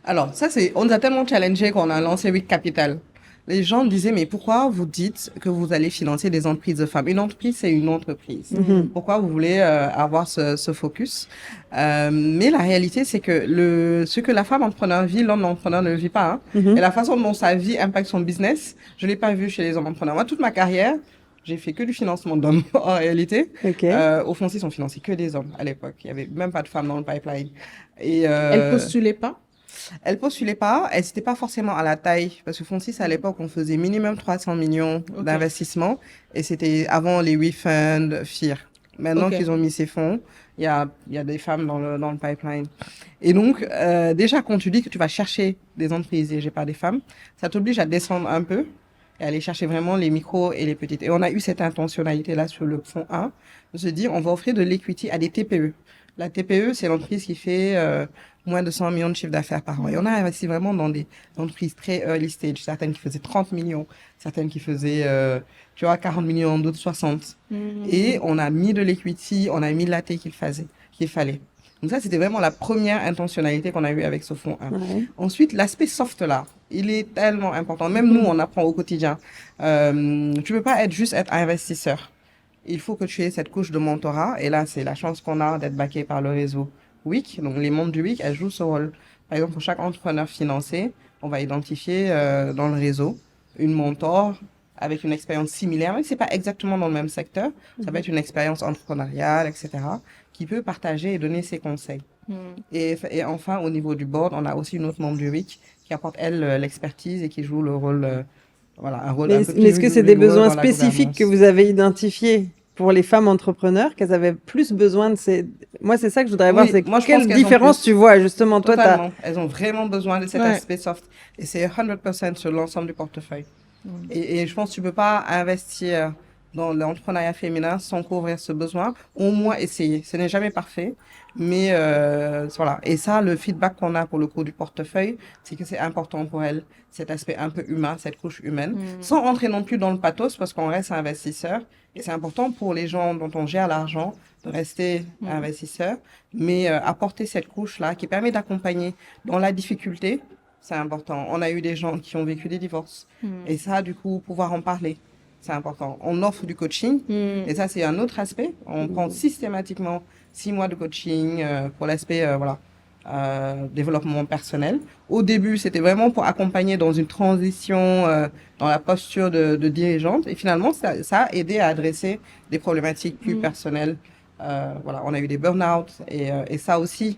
Alors, on nous a tellement challengé qu'on a lancé Week Capital. Les gens me disaient, mais pourquoi vous dites que vous allez financer des entreprises de femmes? Une entreprise, c'est une entreprise. Pourquoi vous voulez avoir ce focus? Mais la réalité, c'est que ce que la femme entrepreneur vit, l'homme entrepreneur ne le vit pas. Et la façon dont sa vie impacte son business, je l'ai pas vu chez les hommes entrepreneurs. Moi, toute ma carrière, j'ai fait que du financement d'hommes, en réalité. Au Foncis, on finançait que des hommes à l'époque. Il y avait même pas de femmes dans le pipeline. Et Elle postulait pas? Elle postulait pas, elle n'était pas forcément à la taille, parce que Foncis, à l'époque, on faisait minimum 300 millions d'investissements, et c'était avant les WeFund, FIR. Maintenant qu'ils ont mis ces fonds, il y a des femmes dans le pipeline. Et donc, déjà, quand tu dis que tu vas chercher des entreprises dirigées par des femmes, ça t'oblige à descendre un peu, et aller chercher vraiment les micros et les petites. Et on a eu cette intentionnalité-là sur le fonds 1, de se dire, on va offrir de l'equity à des TPE. La TPE, c'est l'entreprise qui fait moins de 100 millions de chiffre d'affaires par an. Et on a investi vraiment dans des entreprises très early stage, certaines qui faisaient 30 millions, certaines qui faisaient 40 millions, d'autres 60. Et on a mis de l'equity, on a mis de la T qu'il fallait. Donc ça, c'était vraiment la première intentionnalité qu'on a eue avec ce fonds 1. Ensuite, l'aspect soft là, il est tellement important. Même nous, on apprend au quotidien. Tu peux pas être investisseur. Il faut que tu aies cette couche de mentorat. Et là, c'est la chance qu'on a d'être backé par le réseau WIC. Donc, les membres du WIC, elles jouent ce rôle. Par exemple, pour chaque entrepreneur financé, on va identifier dans le réseau une mentor avec une expérience similaire, même si c'est pas exactement dans le même secteur. Ça peut être une expérience entrepreneuriale, etc., qui peut partager et donner ses conseils. Et enfin, au niveau du board, on a aussi une autre membre du WIC qui apporte, elle, l'expertise et qui joue le rôle... un rôle un peu plus mais est-ce que c'est des besoins dans la spécifiques que vous avez identifiés pour les femmes entrepreneurs, qu'elles avaient plus besoin de ces... Moi, c'est ça que je voudrais voir, c'est quelle différence tu vois, justement, toi, Totalement. Elles ont vraiment besoin de cet aspect soft. Et c'est 100% sur l'ensemble du portefeuille. Et je pense que tu peux pas investir dans l'entrepreneuriat féminin sans couvrir ce besoin. Au moins essayer. Ce n'est jamais parfait. Mais voilà. Et ça, le feedback qu'on a pour le coup du portefeuille, c'est que c'est important pour elles, cet aspect un peu humain, cette couche humaine, sans rentrer non plus dans le pathos parce qu'on reste investisseur. Et c'est important pour les gens dont on gère l'argent de rester investisseur, mais apporter cette couche-là qui permet d'accompagner dans la difficulté, c'est important. On a eu des gens qui ont vécu des divorces. Et ça, du coup, pouvoir en parler, c'est important. On offre du coaching, et ça, c'est un autre aspect. On prend systématiquement 6 mois de coaching pour l'aspect développement personnel. Au début, c'était vraiment pour accompagner dans une transition dans la posture de dirigeante. Et finalement, ça a aidé à adresser des problématiques plus personnelles. On a eu des burn-out. Et ça aussi,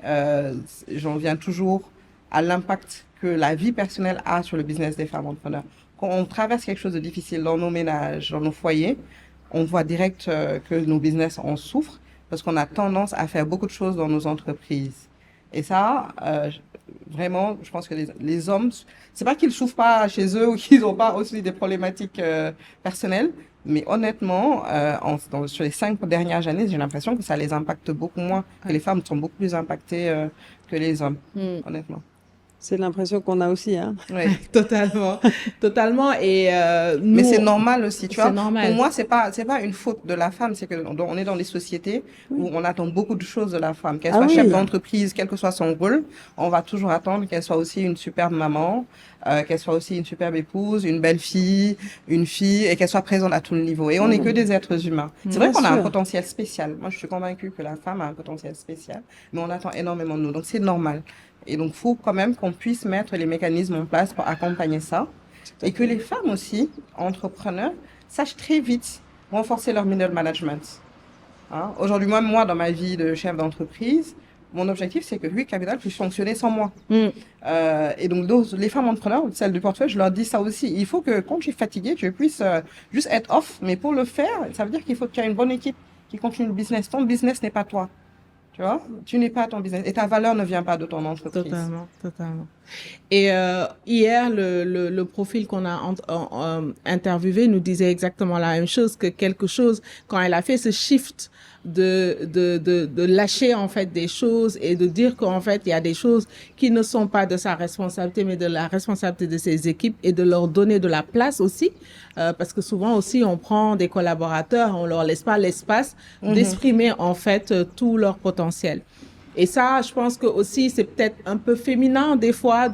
j'en viens toujours à l'impact que la vie personnelle a sur le business des femmes entrepreneurs. Quand on traverse quelque chose de difficile dans nos ménages, dans nos foyers, on voit direct que nos business en souffrent parce qu'on a tendance à faire beaucoup de choses dans nos entreprises. Et ça, vraiment, je pense que les hommes, c'est pas qu'ils souffrent pas chez eux ou qu'ils n'ont pas aussi des problématiques personnelles, mais honnêtement, sur les 5 dernières années, j'ai l'impression que ça les impacte beaucoup moins, que les femmes sont beaucoup plus impactées que les hommes, honnêtement. C'est l'impression qu'on a aussi, hein. Oui, totalement. Et mais c'est normal aussi, tu vois. Normal. Pour moi, c'est pas une faute de la femme, c'est que on est dans des sociétés où on attend beaucoup de choses de la femme, qu'elle soit chef d'entreprise, quel que soit son rôle, on va toujours attendre qu'elle soit aussi une superbe maman, qu'elle soit aussi une superbe épouse, une belle fille, une fille, et qu'elle soit présente à tout le niveau. Et on n'est que des êtres humains. C'est vrai qu'on a un potentiel spécial. Moi, je suis convaincue que la femme a un potentiel spécial, mais on attend énormément de nous, donc c'est normal. Et donc, faut quand même qu'on puisse mettre les mécanismes en place pour accompagner ça. Et que les femmes aussi, entrepreneurs, sachent très vite renforcer leur middle management. Hein? Aujourd'hui, moi, dans ma vie de chef d'entreprise, mon objectif, c'est que Week Capital puisse fonctionner sans moi. Et donc, les femmes entrepreneurs, celles du portefeuille, je leur dis ça aussi. Il faut que quand tu es fatigué, tu puisses juste être off. Mais pour le faire, ça veut dire qu'il faut que tu aies une bonne équipe qui continue le business. Ton business n'est pas toi. Tu vois, tu n'es pas ton business et ta valeur ne vient pas de ton entreprise. Totalement. Et hier, le profil qu'on a interviewé nous disait exactement la même chose, que quelque chose, quand elle a fait ce shift de lâcher en fait des choses et de dire qu'en fait il y a des choses qui ne sont pas de sa responsabilité mais de la responsabilité de ses équipes et de leur donner de la place aussi parce que souvent aussi on prend des collaborateurs, on leur laisse pas l'espace d'exprimer en fait tout leur potentiel. Et ça, je pense que aussi c'est peut-être un peu féminin des fois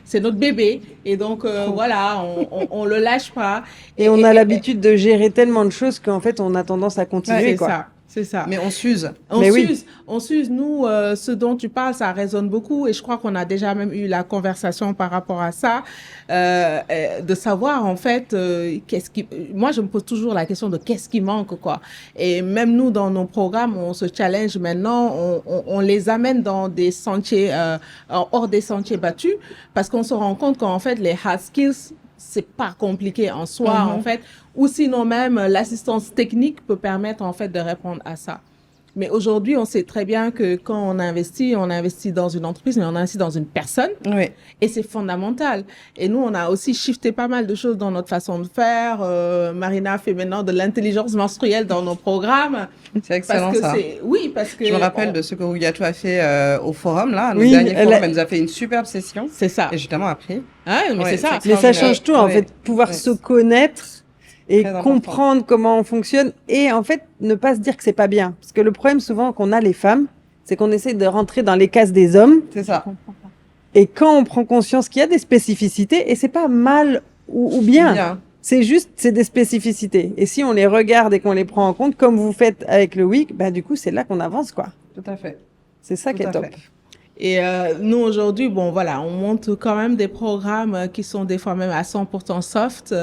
c'est notre bébé et donc voilà, on le lâche pas et on a l'habitude de gérer tellement de choses qu'en fait on a tendance à continuer quoi. C'est ça. Mais on s'use. On s'use. Nous, ce dont tu parles, ça résonne beaucoup et je crois qu'on a déjà même eu la conversation par rapport à ça, de savoir en fait moi, je me pose toujours la question de qu'est-ce qui manque quoi. Et même nous, dans nos programmes, on se challenge maintenant, on les amène dans des sentiers, hors des sentiers battus parce qu'on se rend compte qu'en fait, les hard skills, c'est pas compliqué en soi, en fait. Ou sinon même, l'assistance technique peut permettre, en fait, de répondre à ça. Mais aujourd'hui, on sait très bien que quand on investit dans une entreprise, mais on investit dans une personne. Oui. Et c'est fondamental. Et nous, on a aussi shifté pas mal de choses dans notre façon de faire. Marina fait maintenant de l'intelligence menstruelle dans nos programmes. C'est excellent, ça. Oui, parce que... Je me rappelle de ce que Rugato a fait au forum, là, le dernier forum. Elle nous a fait une superbe session. C'est ça. Et j'ai tellement appris. Ah, mais c'est ça. Mais ça change tout, en fait. Pouvoir se connaître et comprendre comment on fonctionne et en fait ne pas se dire que c'est pas bien, parce que le problème souvent qu'on a les femmes, c'est qu'on essaie de rentrer dans les cases des hommes. C'est ça. Et quand on prend conscience qu'il y a des spécificités et c'est pas mal ou bien, c'est juste c'est des spécificités et si on les regarde et qu'on les prend en compte comme vous faites avec le WIC, bah du coup c'est là qu'on avance quoi. Tout à fait. C'est ça qui est top. Et nous, aujourd'hui, bon, voilà, on monte quand même des programmes qui sont des fois même à 100% soft.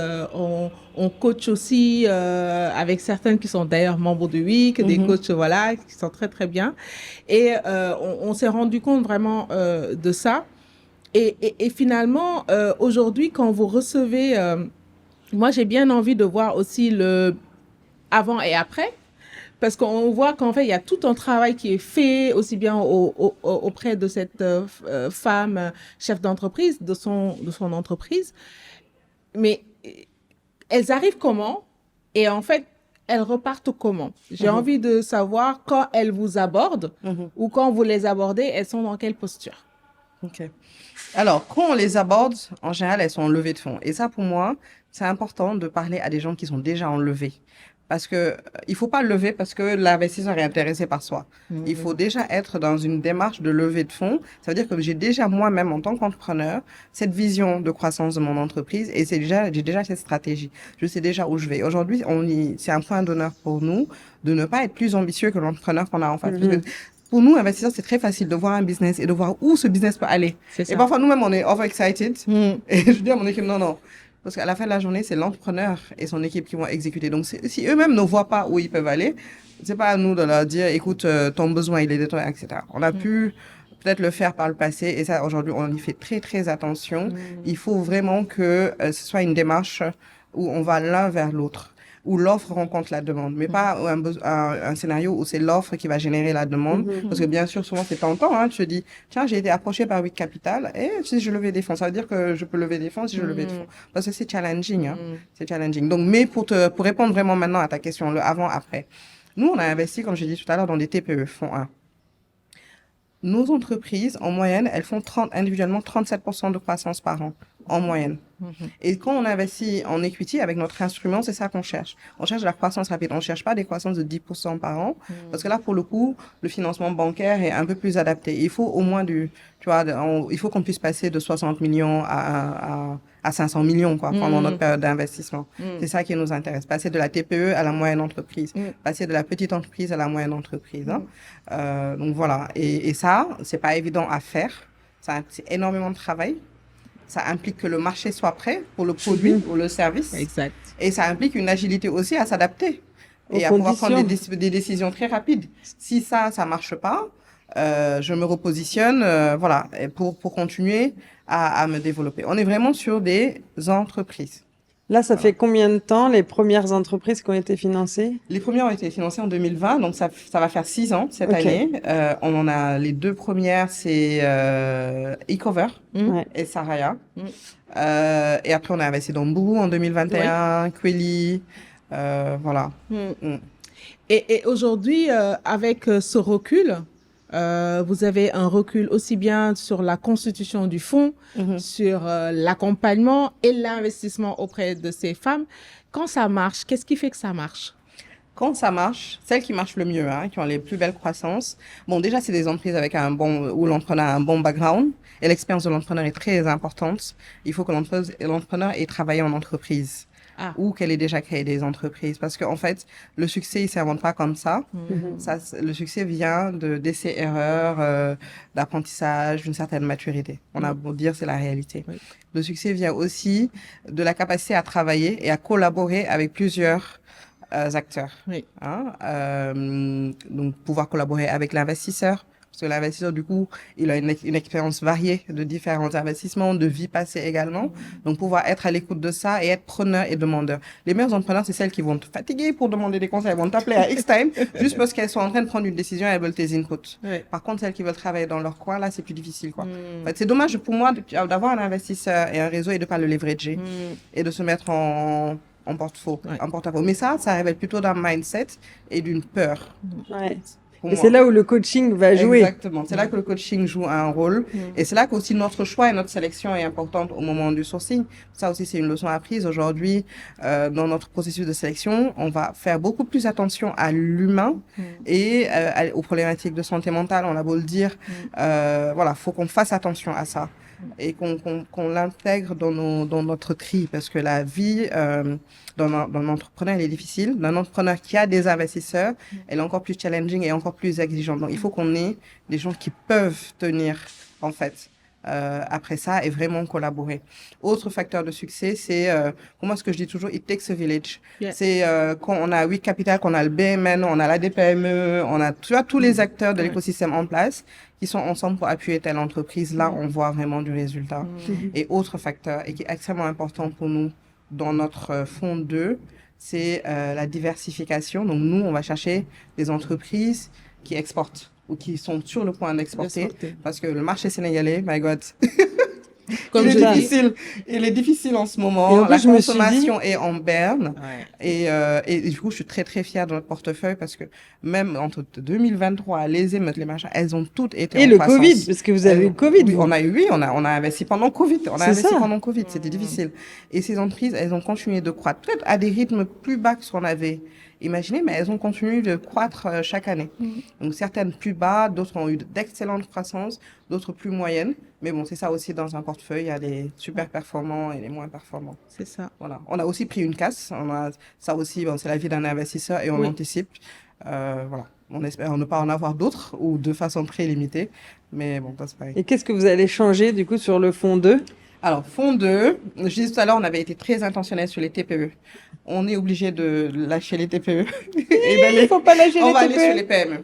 On coach aussi avec certaines qui sont d'ailleurs membres du WIC, des coachs, voilà, qui sont très, très bien. Et on s'est rendu compte vraiment de ça. Et finalement, aujourd'hui, quand vous recevez... moi, j'ai bien envie de voir aussi le avant et après. Parce qu'on voit qu'en fait, il y a tout un travail qui est fait aussi bien auprès de cette femme chef d'entreprise, de son entreprise. Mais elles arrivent comment? Et en fait, elles repartent comment? J'ai envie de savoir quand elles vous abordent ou quand vous les abordez, elles sont dans quelle posture? Ok. Alors, quand on les aborde, en général, elles sont en levée de fonds. Et ça, pour moi, c'est important de parler à des gens qui sont déjà en levée. Parce que il faut pas lever parce que l'investisseur est intéressé par soi. Il faut déjà être dans une démarche de levée de fonds. Ça veut dire que j'ai déjà moi-même en tant qu'entrepreneur cette vision de croissance de mon entreprise et j'ai déjà cette stratégie. Je sais déjà où je vais. Aujourd'hui, c'est un point d'honneur pour nous de ne pas être plus ambitieux que l'entrepreneur qu'on a en face. Parce que pour nous, investisseurs, c'est très facile de voir un business et de voir où ce business peut aller. Et parfois, nous-mêmes, on est overexcited. Et je dis à mon équipe, non. Parce qu'à la fin de la journée, c'est l'entrepreneur et son équipe qui vont exécuter. Donc, si eux-mêmes ne voient pas où ils peuvent aller, c'est pas à nous de leur dire, écoute, ton besoin, il est de toi, etc. On a pu peut-être le faire par le passé et ça, aujourd'hui, on y fait très, très attention. Il faut vraiment que ce soit une démarche où on va l'un vers l'autre, où l'offre rencontre la demande, mais pas un scénario où c'est l'offre qui va générer la demande. Parce que bien sûr, souvent, c'est tentant. Hein, tu te dis, tiens, j'ai été approché par WIC Capital et si je levais des fonds, ça veut dire que je peux lever des fonds si je levais des fonds. Parce que c'est challenging. Hein, c'est challenging. Donc, mais pour répondre vraiment maintenant à ta question, le avant-après. Nous, on a investi, comme j'ai dit tout à l'heure, dans des TPE, fonds 1. Nos entreprises, en moyenne, elles font individuellement 37% de croissance par an, en moyenne. Et quand on investit en equity avec notre instrument, c'est ça qu'on cherche. On cherche de la croissance rapide. On ne cherche pas des croissances de 10% par an. Parce que là, pour le coup, le financement bancaire est un peu plus adapté. Il faut au moins il faut qu'on puisse passer de 60 millions à 500 millions, quoi, pendant notre période d'investissement. C'est ça qui nous intéresse. Passer de la TPE à la moyenne entreprise. Passer de la petite entreprise à la moyenne entreprise. Hein. Donc voilà. Et ça, c'est pas évident à faire. C'est énormément de travail. Ça implique que le marché soit prêt pour le produit ou le service. Exact. Et ça implique une agilité aussi à s'adapter et à pouvoir prendre des décisions très rapides. Si ça marche pas, je me repositionne, pour continuer à me développer. On est vraiment sur des entreprises. Là, ça fait combien de temps les premières entreprises qui ont été financées? Les premières ont été financées en 2020, donc ça va faire 6 ans cette année. On en a les 2 premières, c'est eCover Ouais. et Saraya. Et après, on a investi dans Boo en 2021, Quelly, voilà. Et aujourd'hui, avec ce recul, vous avez un recul aussi bien sur la constitution du fonds, sur l'accompagnement et l'investissement auprès de ces femmes. Quand ça marche, qu'est-ce qui fait que ça marche? Quand ça marche, celles qui marchent le mieux, qui ont les plus belles croissances. Bon, déjà, c'est des entreprises avec où l'entrepreneur a un bon background et l'expérience de l'entrepreneur est très importante. Il faut que l'entrepreneur ait travaillé en entreprise. Ou qu'elle ait déjà créé des entreprises. Parce qu'en fait, le succès, il s'invente pas comme ça. Le succès vient d'essais-erreurs, d'apprentissage, d'une certaine maturité. On a beau dire, c'est la réalité. Oui. Le succès vient aussi de la capacité à travailler et à collaborer avec plusieurs acteurs. Oui. Donc, pouvoir collaborer avec l'investisseur. Parce que l'investisseur, du coup, il a une expérience variée de différents investissements, de vie passée également. Donc, pouvoir être à l'écoute de ça et être preneur et demandeur. Les meilleurs entrepreneurs, c'est celles qui vont te fatiguer pour demander des conseils. Elles vont t'appeler à X time juste parce qu'elles sont en train de prendre une décision et elles veulent tes inputs. Oui. Par contre, celles qui veulent travailler dans leur coin, là, c'est plus difficile, quoi. En fait, c'est dommage pour moi d'avoir un investisseur et un réseau et de pas le leverager et de se mettre en porte-à-faux. Mais ça révèle plutôt d'un mindset et d'une peur. Ouais. Et c'est là où le coaching va jouer. Exactement. C'est là que le coaching joue un rôle. Et c'est là qu'aussi notre choix et notre sélection est importante au moment du sourcing. Ça aussi, c'est une leçon apprise. Aujourd'hui, dans notre processus de sélection, on va faire beaucoup plus attention à l'humain et aux problématiques de santé mentale. On a beau le dire. Voilà, faut qu'on fasse attention à ça et qu'on l'intègre dans notre tri, parce que la vie d'un entrepreneur, elle est difficile. D'un entrepreneur qui a des investisseurs, elle est encore plus challenging et encore plus exigeante. Donc, il faut qu'on ait des gens qui peuvent tenir, en fait, après ça et vraiment collaborer. Autre facteur de succès, c'est, pour moi, ce que je dis toujours, it takes a village. Yeah. C'est quand on a 8 Capital, qu'on a le BMN, on a la DPME, on a tous les acteurs de l'écosystème en place qui sont ensemble pour appuyer telle entreprise. Là, on voit vraiment du résultat. Et autre facteur, et qui est extrêmement important pour nous dans notre fonds 2, c'est la diversification. Donc, nous, on va chercher des entreprises qui exportent ou qui sont sur le point d'exporter, parce que le marché sénégalais, my God, il est difficile en ce moment. La consommation est en berne. Ouais. Et du coup, je suis très, très fière de notre portefeuille parce que même entre 2023, les émeutes, les machins, elles ont toutes été en croissance. Et le Covid, parce que vous avez eu le Covid. Oui, on a investi pendant Covid. C'était difficile. Et ces entreprises, elles ont continué de croître, peut-être à des rythmes plus bas que ce qu'on avait imaginé, mais elles ont continué de croître chaque année. Donc, certaines plus bas, d'autres ont eu d'excellentes croissances, d'autres plus moyennes. Mais bon, c'est ça aussi dans un portefeuille. Il y a les super performants et les moins performants. C'est ça. Voilà. On a aussi pris une casse. Ça aussi, c'est la vie d'un investisseur et on anticipe. Voilà. On espère ne pas en avoir d'autres ou de façon très limitée. Mais bon, c'est pareil. Et qu'est-ce que vous allez changer, du coup, sur le fonds 2? Alors, fonds 2, je disais tout à l'heure, on avait été très intentionnel sur les TPE. On est obligé de lâcher les TPE. Il faut pas lâcher les TPE. On va aller sur les PME.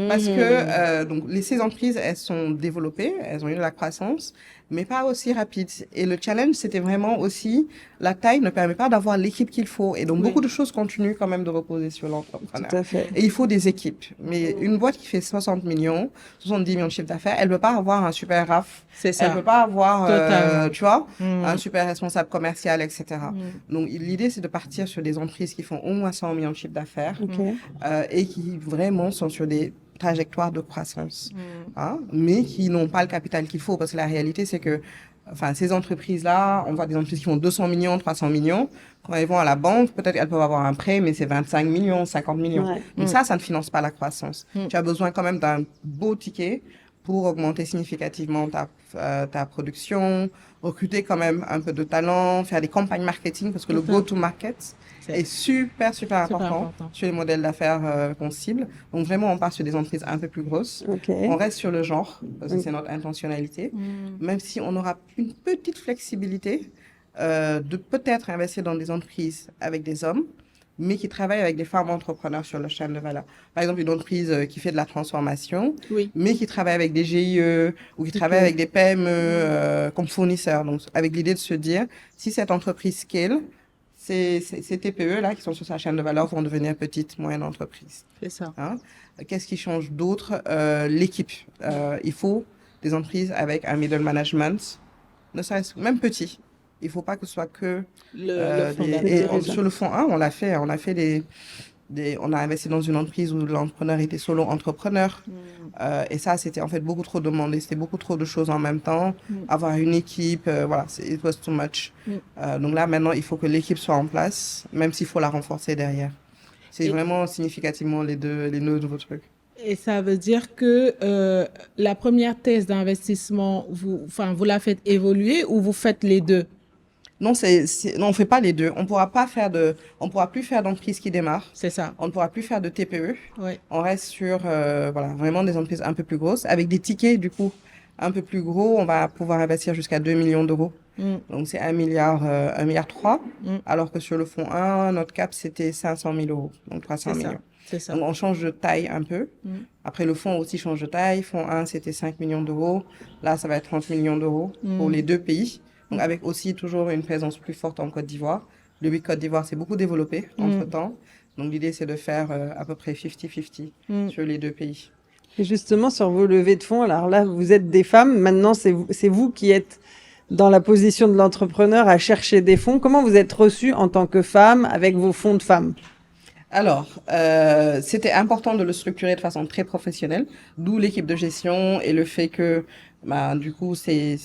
Parce que donc ces entreprises, elles sont développées, elles ont eu de la croissance, mais pas aussi rapide. Et le challenge, c'était vraiment aussi, la taille ne permet pas d'avoir l'équipe qu'il faut. Et donc, beaucoup de choses continuent quand même de reposer sur l'entrepreneur. Tout à fait. Et il faut des équipes. Mais une boîte qui fait 60 millions, 70 millions de chiffre d'affaires, elle ne peut pas avoir un super RAF. C'est ça. Elle ne peut pas avoir, tu vois, un super responsable commercial, etc. Donc, l'idée, c'est de partir sur des entreprises qui font au moins 100 millions de chiffre d'affaires et qui vraiment sont sur des trajectoires de croissance, mais qui n'ont pas le capital qu'il faut, parce que la réalité, c'est que ces entreprises-là, on voit des entreprises qui font 200 millions, 300 millions. Quand elles vont à la banque, peut-être elles peuvent avoir un prêt, mais c'est 25 millions, 50 millions. Ouais. Donc ça ne finance pas la croissance. Tu as besoin quand même d'un beau ticket pour augmenter significativement ta production, recruter quand même un peu de talent, faire des campagnes marketing, parce que le go-to-market est super important sur les modèles d'affaires qu'on cible. Donc vraiment, on part sur des entreprises un peu plus grosses. On reste sur le genre, parce que c'est notre intentionnalité, même si on aura une petite flexibilité de peut-être investir dans des entreprises avec des hommes, mais qui travaillent avec des femmes entrepreneurs sur leur chaîne de valeur. Par exemple, une entreprise qui fait de la transformation, mais qui travaille avec des GIE ou qui travaille avec des PME comme fournisseurs. Donc, avec l'idée de se dire, si cette entreprise scale, ces TPE-là qui sont sur sa chaîne de valeur vont devenir petites, moyennes entreprises. C'est ça. Hein? Qu'est-ce qui change d'autre? L'équipe. Il faut des entreprises avec un middle management, ne serait-ce même petit. Il ne faut pas que ce soit que Le fondateur. sur le fonds 1, on a fait on a investi dans une entreprise où l'entrepreneur était solo entrepreneur. Et ça, c'était en fait beaucoup trop demandé. C'était beaucoup trop de choses en même temps. Avoir une équipe, voilà, it was too much. Donc là, maintenant, il faut que l'équipe soit en place, même s'il faut la renforcer derrière. C'est vraiment significativement les deux de vos trucs. Et ça veut dire que la première thèse d'investissement, vous la faites évoluer ou vous faites les deux? Non, non, on fait pas les deux. On pourra plus faire d'entreprises qui démarrent. C'est ça. On ne pourra plus faire de TPE. Ouais. On reste sur, voilà, vraiment des entreprises un peu plus grosses. Avec des tickets, du coup, un peu plus gros, on va pouvoir investir jusqu'à 2 millions d'euros. Donc, c'est 1 milliard 3. Alors que sur le fonds 1, notre cap, c'était 500 000 euros. Donc, 300 millions. C'est ça. Donc, on change de taille un peu. Après, le fonds aussi change de taille. Fonds 1, c'était 5 millions d'euros. Là, ça va être 30 millions d'euros pour les deux pays. Donc, avec aussi toujours une présence plus forte en Côte d'Ivoire. Le WIC Côte d'Ivoire s'est beaucoup développé entre-temps. Donc, l'idée, c'est de faire à peu près 50-50 sur les deux pays. Et justement, sur vos levées de fonds, alors là, vous êtes des femmes. Maintenant, c'est vous qui êtes dans la position de l'entrepreneur à chercher des fonds. Comment vous êtes reçue en tant que femme avec vos fonds de femmes? Alors, c'était important de le structurer de façon très professionnelle, d'où l'équipe de gestion et le fait que, du coup, c'est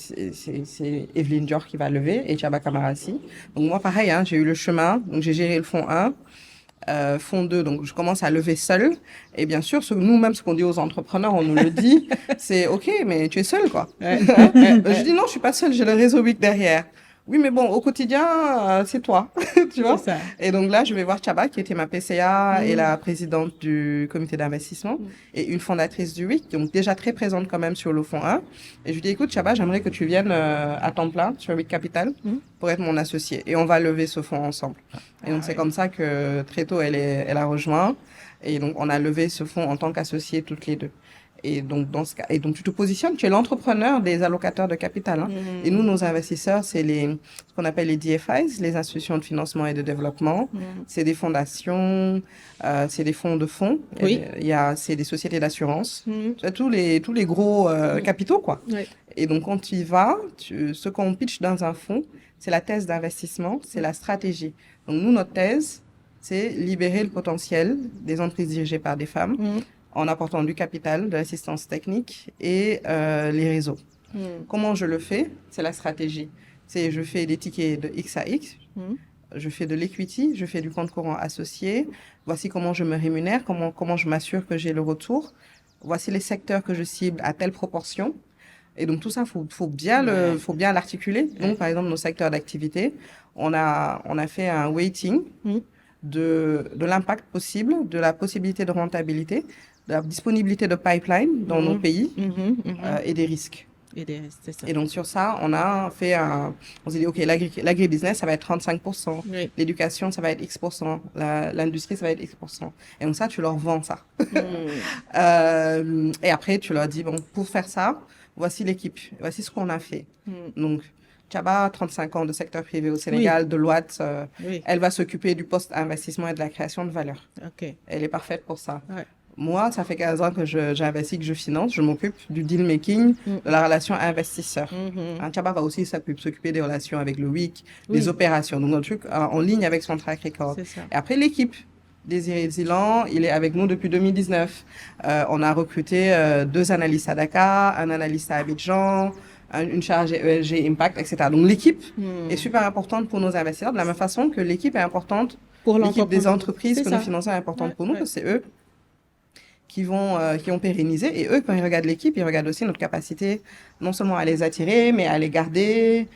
Evelyne Dior qui va lever et Chaba Kamarassi. Donc moi, pareil, hein, j'ai eu le chemin, donc j'ai géré le fonds 1. Fonds 2, donc je commence à lever seule. Et bien sûr, nous-mêmes, ce qu'on dit aux entrepreneurs, on nous le dit, c'est OK, mais tu es seule, quoi. Je dis non, je suis pas seule, j'ai le réseau WIC derrière. Oui, mais bon, au quotidien, c'est toi, tu vois. Ça. Et donc là, je vais voir Chaba, qui était ma PCA et la présidente du comité d'investissement et une fondatrice du WIC, donc déjà très présente quand même sur le fonds 1. Et je lui dis, écoute, Chaba, j'aimerais que tu viennes à temps plein sur WIC Capital pour être mon associé. Et on va lever ce fonds ensemble. Et donc, c'est comme ça que très tôt, elle a rejoint. Et donc, on a levé ce fonds en tant qu'associés toutes les deux. Et donc, dans ce cas, et donc, tu te positionnes, tu es l'entrepreneur des allocateurs de capital, hein. Et nous, nos investisseurs, c'est ce qu'on appelle les DFIs, les institutions de financement et de développement. C'est des fondations, c'est des fonds de fonds. Oui. C'est des sociétés d'assurance. C'est tous les gros, capitaux, quoi. Oui. Et donc, quand tu y vas, ce qu'on pitch dans un fonds, c'est la thèse d'investissement, c'est la stratégie. Donc, nous, notre thèse, c'est libérer le potentiel des entreprises dirigées par des femmes. En apportant du capital, de l'assistance technique et les réseaux. Comment je le fais? C'est la stratégie. Je fais des tickets de X à X, je fais de l'equity, je fais du compte courant associé. Voici comment je me rémunère, comment je m'assure que j'ai le retour. Voici les secteurs que je cible à telle proportion. Et donc tout ça, faut bien l'articuler. Donc par exemple, nos secteurs d'activité, on a fait un weighting de l'impact possible, de la possibilité de rentabilité, de la disponibilité de pipeline dans nos pays et des risques. Et des risques, c'est ça. Et donc sur ça, on s'est dit, OK, l'agribusiness, ça va être 35%. Oui. L'éducation, ça va être X%. L'industrie, ça va être X%. Et donc ça, tu leur vends ça. Et après, tu leur dis, bon, pour faire ça, voici l'équipe. Voici ce qu'on a fait. Donc, Chaba, 35 ans de secteur privé au Sénégal, Deloitte, elle va s'occuper du poste investissement et de la création de valeur. OK. Elle est parfaite pour ça. Ouais. Moi, ça fait 15 ans que j'investis, que je finance. Je m'occupe du deal making, de la relation investisseur. Chaba va aussi s'occuper des relations avec le WIC, des opérations. Donc, notre truc en ligne avec son track record. C'est ça. Et après, l'équipe. Désiré Zilan, il est avec nous depuis 2019. On a recruté 2 analystes à Dakar, un analyste à Abidjan, une chargée ESG Impact, etc. Donc, l'équipe est super importante pour nos investisseurs, de la même façon que l'équipe est importante pour l'équipe des entreprises que nous finançons est importante pour nous, parce que c'est eux qui ont pérennisé. Et eux, quand ils regardent l'équipe, ils regardent aussi notre capacité non seulement à les attirer, mais à les garder,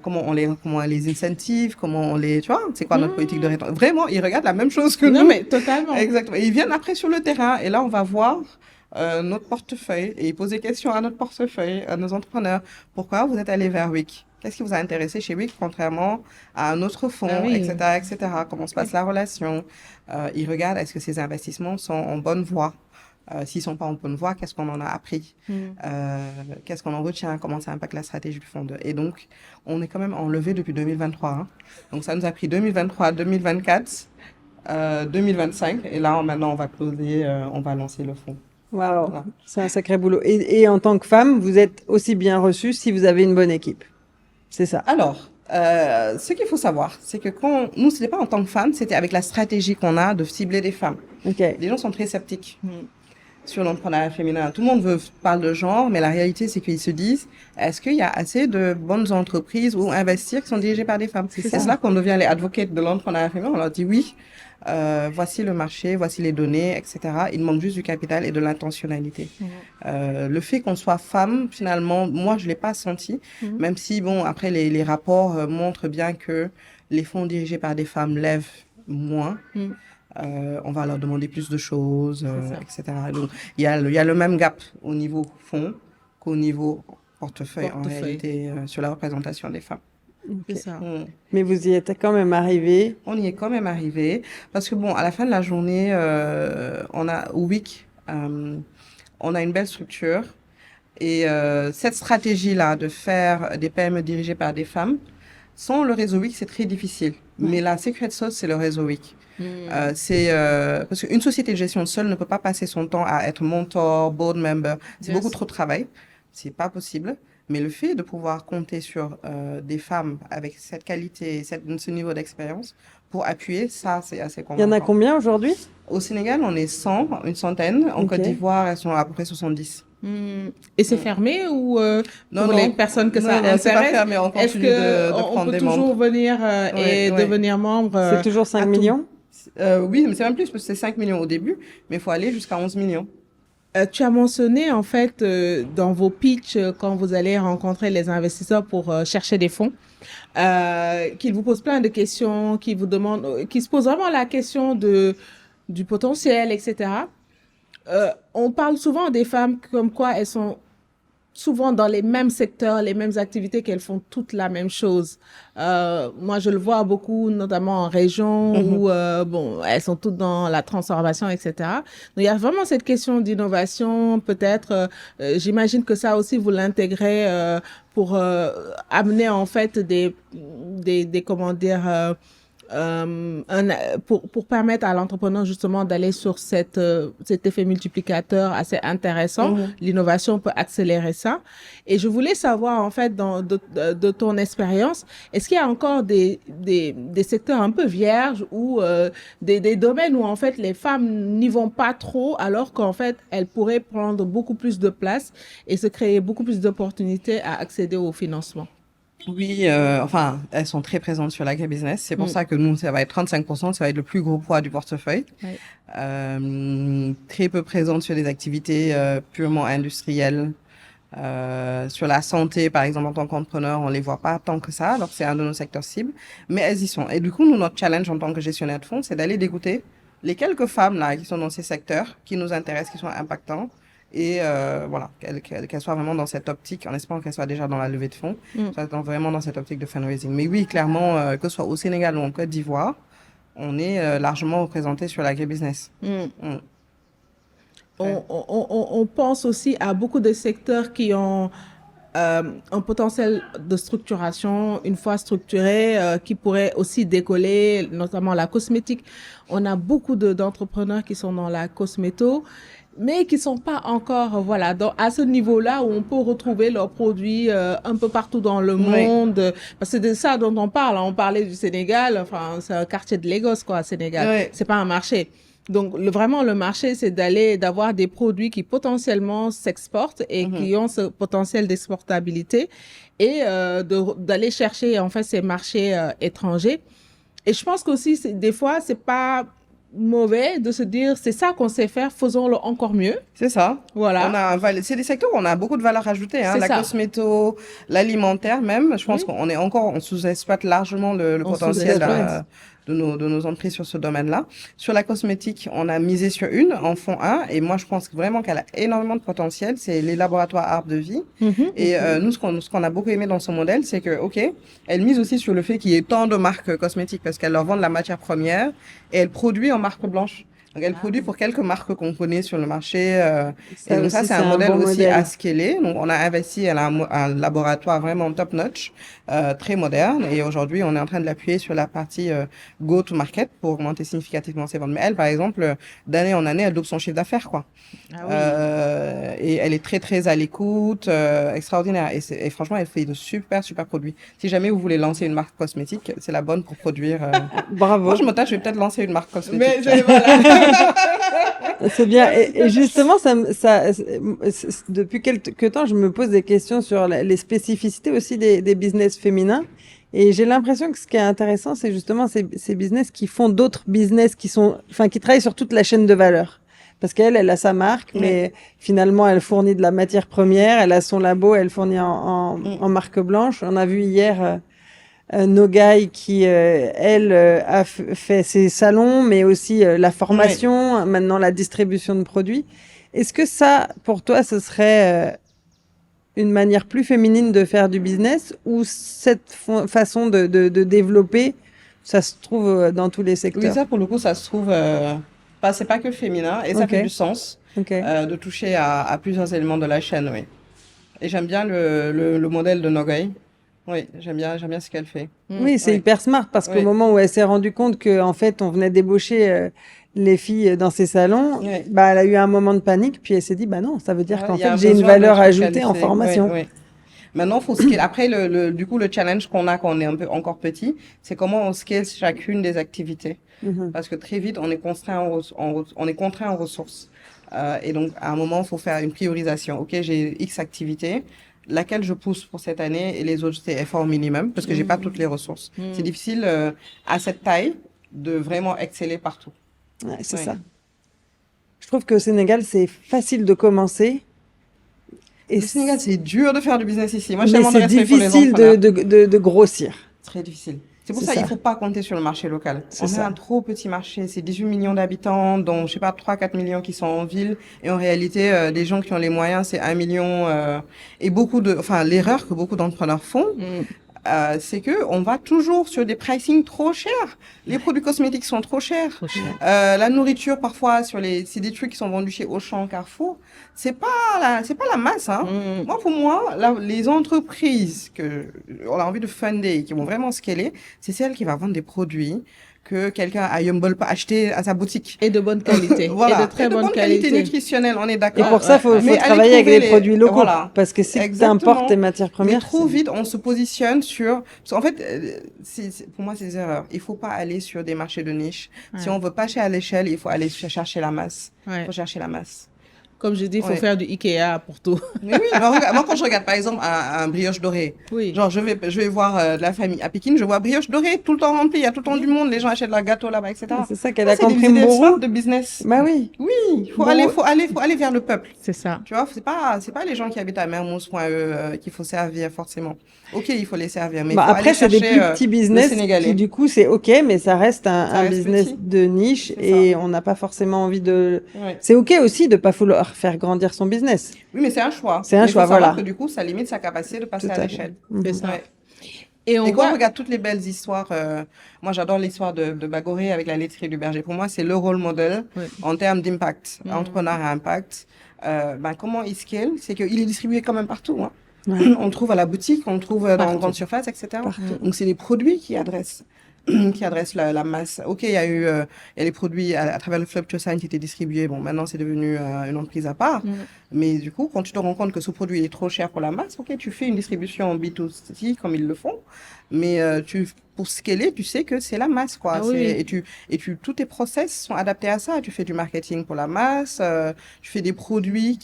comment on les incentive, comment on les, tu vois, c'est quoi notre politique de rétention. Vraiment, ils regardent la même chose que nous. Non, mais totalement. Exactement. Et ils viennent après sur le terrain. Et là, on va voir notre portefeuille et poser des questions à notre portefeuille, à nos entrepreneurs. Pourquoi vous êtes allé vers WIC? Qu'est-ce qui vous a intéressé chez WIC contrairement à un autre fonds, etc., etc. Comment se passe la relation? Ils regardent est-ce que ces investissements sont en bonne voie? S'ils sont pas en bonne voie, qu'est-ce qu'on en a appris? Qu'est-ce qu'on en retient? Comment ça impacte la stratégie du fonds? Et donc, on est quand même en levée depuis 2023. Hein. Donc, ça nous a pris 2023, 2024, 2025. Et là, maintenant, on va closer, on va lancer le fonds. Waouh, voilà. C'est un sacré boulot. Et en tant que femme, vous êtes aussi bien reçue si vous avez une bonne équipe. C'est ça. Alors, ce qu'il faut savoir, c'est que nous, c'était pas en tant que femmes, c'était avec la stratégie qu'on a de cibler des femmes. Okay. Les gens sont très sceptiques sur l'entrepreneuriat féminin. Tout le monde parle de genre, mais la réalité, c'est qu'ils se disent, est-ce qu'il y a assez de bonnes entreprises où investir qui sont dirigées par des femmes? C'est là qu'on devient les advocates de l'entrepreneuriat féminin. On leur dit oui, voici le marché, voici les données, etc. Il manque juste du capital et de l'intentionnalité. Le fait qu'on soit femme, finalement, moi, je l'ai pas senti, même si, bon, après, les rapports montrent bien que les fonds dirigés par des femmes lèvent moins. On va leur demander plus de choses, etc. Donc, il y a le même gap au niveau fonds qu'au niveau portefeuille. En réalité, sur la représentation des femmes. Okay. C'est ça. Mais vous y êtes quand même arrivé. On y est quand même arrivé parce que bon, à la fin de la journée, on a au WIC, on a une belle structure et cette stratégie-là de faire des PME dirigées par des femmes, sans le réseau WIC, c'est très difficile. Mais la secret sauce, c'est le réseau WIC. Parce qu'une société de gestion seule ne peut pas passer son temps à être mentor, board member. C'est beaucoup trop de travail. C'est pas possible. Mais le fait de pouvoir compter sur des femmes avec cette qualité, ce niveau d'expérience pour appuyer, ça, c'est assez convaincant. Il y en a combien aujourd'hui? Au Sénégal, on est 100, une centaine. En Côte d'Ivoire, elles sont à peu près 70. Et c'est fermé ou pour les personnes que ça intéresse? C'est pas fermé, on continue de prendre des membres. On peut toujours venir et devenir membre. C'est toujours 5 millions? Oui, mais c'est même plus parce que c'est 5 millions au début, mais il faut aller jusqu'à 11 millions. Tu as mentionné, en fait, dans vos pitchs, quand vous allez rencontrer les investisseurs pour chercher des fonds, qu'ils vous posent plein de questions, qu'ils vous demandent, qu'ils se posent vraiment la question du potentiel, etc. On parle souvent des femmes comme quoi elles sont souvent dans les mêmes secteurs, les mêmes activités, qu'elles font toutes la même chose. Moi, je le vois beaucoup, notamment en région, où bon, elles sont toutes dans la transformation, etc. Donc, il y a vraiment cette question d'innovation. Peut-être, j'imagine que ça aussi, vous l'intégrez pour amener en fait des comment dire, pour permettre à l'entrepreneur justement d'aller sur cet effet multiplicateur assez intéressant. L'innovation peut accélérer ça. Et je voulais savoir en fait de ton expérience, est-ce qu'il y a encore des secteurs un peu vierges ou des domaines où en fait les femmes n'y vont pas trop alors qu'en fait elles pourraient prendre beaucoup plus de place et se créer beaucoup plus d'opportunités à accéder au financement? Oui, enfin, elles sont très présentes sur l'agribusiness. C'est pour ça que nous, ça va être 35%, ça va être le plus gros poids du portefeuille. Très peu présentes sur des activités purement industrielles. Sur la santé, par exemple, en tant qu'entrepreneur, on les voit pas tant que ça, alors c'est un de nos secteurs cibles, mais elles y sont. Et du coup, nous, notre challenge en tant que gestionnaire de fonds, c'est d'aller dégoûter les quelques femmes là qui sont dans ces secteurs, qui nous intéressent, qui sont impactants. Et voilà, qu'elle soit vraiment dans cette optique, en espérant qu'elle soit déjà dans la levée de fonds, soit vraiment dans cette optique de fundraising. Mais oui, clairement, que ce soit au Sénégal ou en Côte d'Ivoire, on est largement représenté sur l'agribusiness. On pense aussi à beaucoup de secteurs qui ont un potentiel de structuration, une fois structuré, qui pourrait aussi décoller, notamment la cosmétique. On a beaucoup d'entrepreneurs qui sont dans la cosméto, mais qui sont pas encore, voilà, à ce niveau-là où on peut retrouver leurs produits un peu partout dans le monde. Parce que c'est de ça dont on parle. On parlait du Sénégal, enfin, c'est un quartier de Lagos, quoi, Sénégal. C'est pas un marché. Donc, vraiment, le marché, c'est d'avoir des produits qui potentiellement s'exportent et qui ont ce potentiel d'exportabilité et d'aller chercher, en fait, ces marchés étrangers. Et je pense qu'aussi, des fois, c'est pas mauvais de se dire c'est ça qu'on sait faire, faisons-le encore mieux. C'est ça. Voilà. C'est des secteurs où on a beaucoup de valeur ajoutée, hein, la cosméto, l'alimentaire même. Je pense on sous-exploite largement le potentiel de nos entrées sur ce domaine-là. Sur la cosmétique, on a misé sur en fond 1, et moi je pense vraiment qu'elle a énormément de potentiel, c'est les laboratoires Arbre de Vie. Et nous, ce qu'on a beaucoup aimé dans son modèle, c'est que, elle mise aussi sur le fait qu'il y ait tant de marques cosmétiques, parce qu'elle leur vend de la matière première, et elle produit en marque blanche. Donc, elle produit pour quelques marques qu'on connaît sur le marché. Ça et donc, aussi, ça, c'est c'est un un modèle bon aussi modèle. à scaler. Donc, on a investi, elle a un laboratoire vraiment top-notch, très moderne. Et aujourd'hui, on est en train de l'appuyer sur la partie go-to-market pour augmenter significativement ses ventes. Mais elle, par exemple, d'année en année, elle double son chiffre d'affaires, quoi. Ah oui. Et elle est très, très à l'écoute, extraordinaire. Et franchement, elle fait de super, super produits. Si jamais vous voulez lancer une marque cosmétique, c'est la bonne pour produire. Bravo. Moi, je me tâche, je vais peut-être lancer une marque cosmétique. C'est bien. Et justement, depuis quelque temps, je me pose des questions sur les spécificités aussi des business féminins. Et j'ai l'impression que ce qui est intéressant, c'est justement ces business qui font d'autres business qui travaillent sur toute la chaîne de valeur. Parce elle a sa marque, mais finalement, elle fournit de la matière première, elle a son labo, elle fournit en marque blanche. On a vu hier Nogai qui, a fait ses salons, mais aussi la formation, maintenant la distribution de produits. Est-ce que ça, pour toi, ce serait une manière plus féminine de faire du business ou cette façon de développer, ça se trouve dans tous les secteurs? Oui, ça, pour le coup, ça se trouve... c'est pas que féminin et ça fait du sens de toucher à plusieurs éléments de la chaîne, oui. Et j'aime bien le modèle de Nogai. Oui, j'aime bien ce qu'elle fait. Oui, c'est hyper smart parce qu'au moment où elle s'est rendue compte qu'en fait, on venait débaucher les filles dans ses salons, elle a eu un moment de panique, puis elle s'est dit, non, ça veut dire qu'en fait, j'ai une valeur ajoutée en formation. Maintenant, faut scale. Après, du coup, le challenge qu'on a quand on est un peu encore petit, c'est comment on scale chacune des activités. Parce que très vite, on est contraint en ressources. Et donc, à un moment, il faut faire une priorisation. OK, j'ai X activités. Laquelle je pousse pour cette année et les autres, c'est effort minimum parce que j'ai pas toutes les ressources. C'est difficile à cette taille de vraiment exceller partout. Ouais, c'est ça. Je trouve qu'au Sénégal, c'est facile de commencer. Et le Sénégal, c'est dur de faire du business ici. Moi, mais c'est difficile de grossir. Très difficile. C'est pour ça qu'il ne faut pas compter sur le marché local. On a un trop petit marché. C'est 18 millions d'habitants, dont, je sais pas, 3-4 millions qui sont en ville. Et en réalité, les gens qui ont les moyens, c'est 1 million. Et l'erreur que beaucoup d'entrepreneurs font, c'est que on va toujours sur des pricing trop chers. Les produits cosmétiques sont trop chers. La nourriture, parfois, c'est des trucs qui sont vendus chez Auchan, Carrefour. C'est pas la masse, hein. Moi, pour moi, les entreprises on a envie de funder, qui vont vraiment scaler, c'est celles qui vont vendre des produits que quelqu'un à Yumble peut acheter à sa boutique. Et de bonne qualité. Voilà. Et de très bonne qualité nutritionnelle, on est d'accord. Et pour ça, faut travailler avec les produits locaux. Voilà. Parce que si tu importes tes matières premières. Mais trop vite, on se positionne parce qu'en fait, pour moi, c'est des erreurs. Il faut pas aller sur des marchés de niche. Si on veut pas chercher à l'échelle, il faut aller chercher la masse. Il faut chercher la masse. Comme je dis, il faut faire du Ikea pour tout. Mais oui, moi quand je regarde par exemple un brioche doré, genre je vais voir de la famille à Pékin, je vois brioche dorée tout le temps remplie, il y a tout le temps du monde, les gens achètent leur gâteau là-bas, etc. C'est ça qu'elle a compris. C'est des idées de business. Bah oui. Oui, il faut aller vers le peuple. C'est ça. Tu vois, c'est pas les gens qui habitent à Mermoz.e qu'il faut servir forcément. Ok, il faut les servir, mais après c'est des plus petits business qui du coup c'est ok, mais ça reste un business de niche et on n'a pas forcément envie de. C'est ok aussi de pas vouloir faire grandir son business. Oui, mais c'est un choix. C'est un choix, voilà. Que du coup, ça limite sa capacité de passer à l'échelle. C'est ça. Et quand on regarde toutes les belles histoires, moi j'adore l'histoire de Bagoré avec la laiterie du berger. Pour moi, c'est le rôle modèle en termes d'impact, entrepreneur à impact. Comment il scale, c'est qu'il est distribué quand même partout. Hein. On le trouve à la boutique, on le trouve dans les grandes surfaces, etc. Donc c'est des produits qui adressent la masse. Ok, il y a les produits à travers le Club Chosan qui étaient distribués. Bon, maintenant c'est devenu une entreprise à part. Mais du coup, quand tu te rends compte que ce produit est trop cher pour la masse, ok, tu fais une distribution en B2C comme ils le font. Mais pour scaler, tu sais que c'est la masse, quoi. Tous tes process sont adaptés à ça. Tu fais du marketing pour la masse, tu fais des produits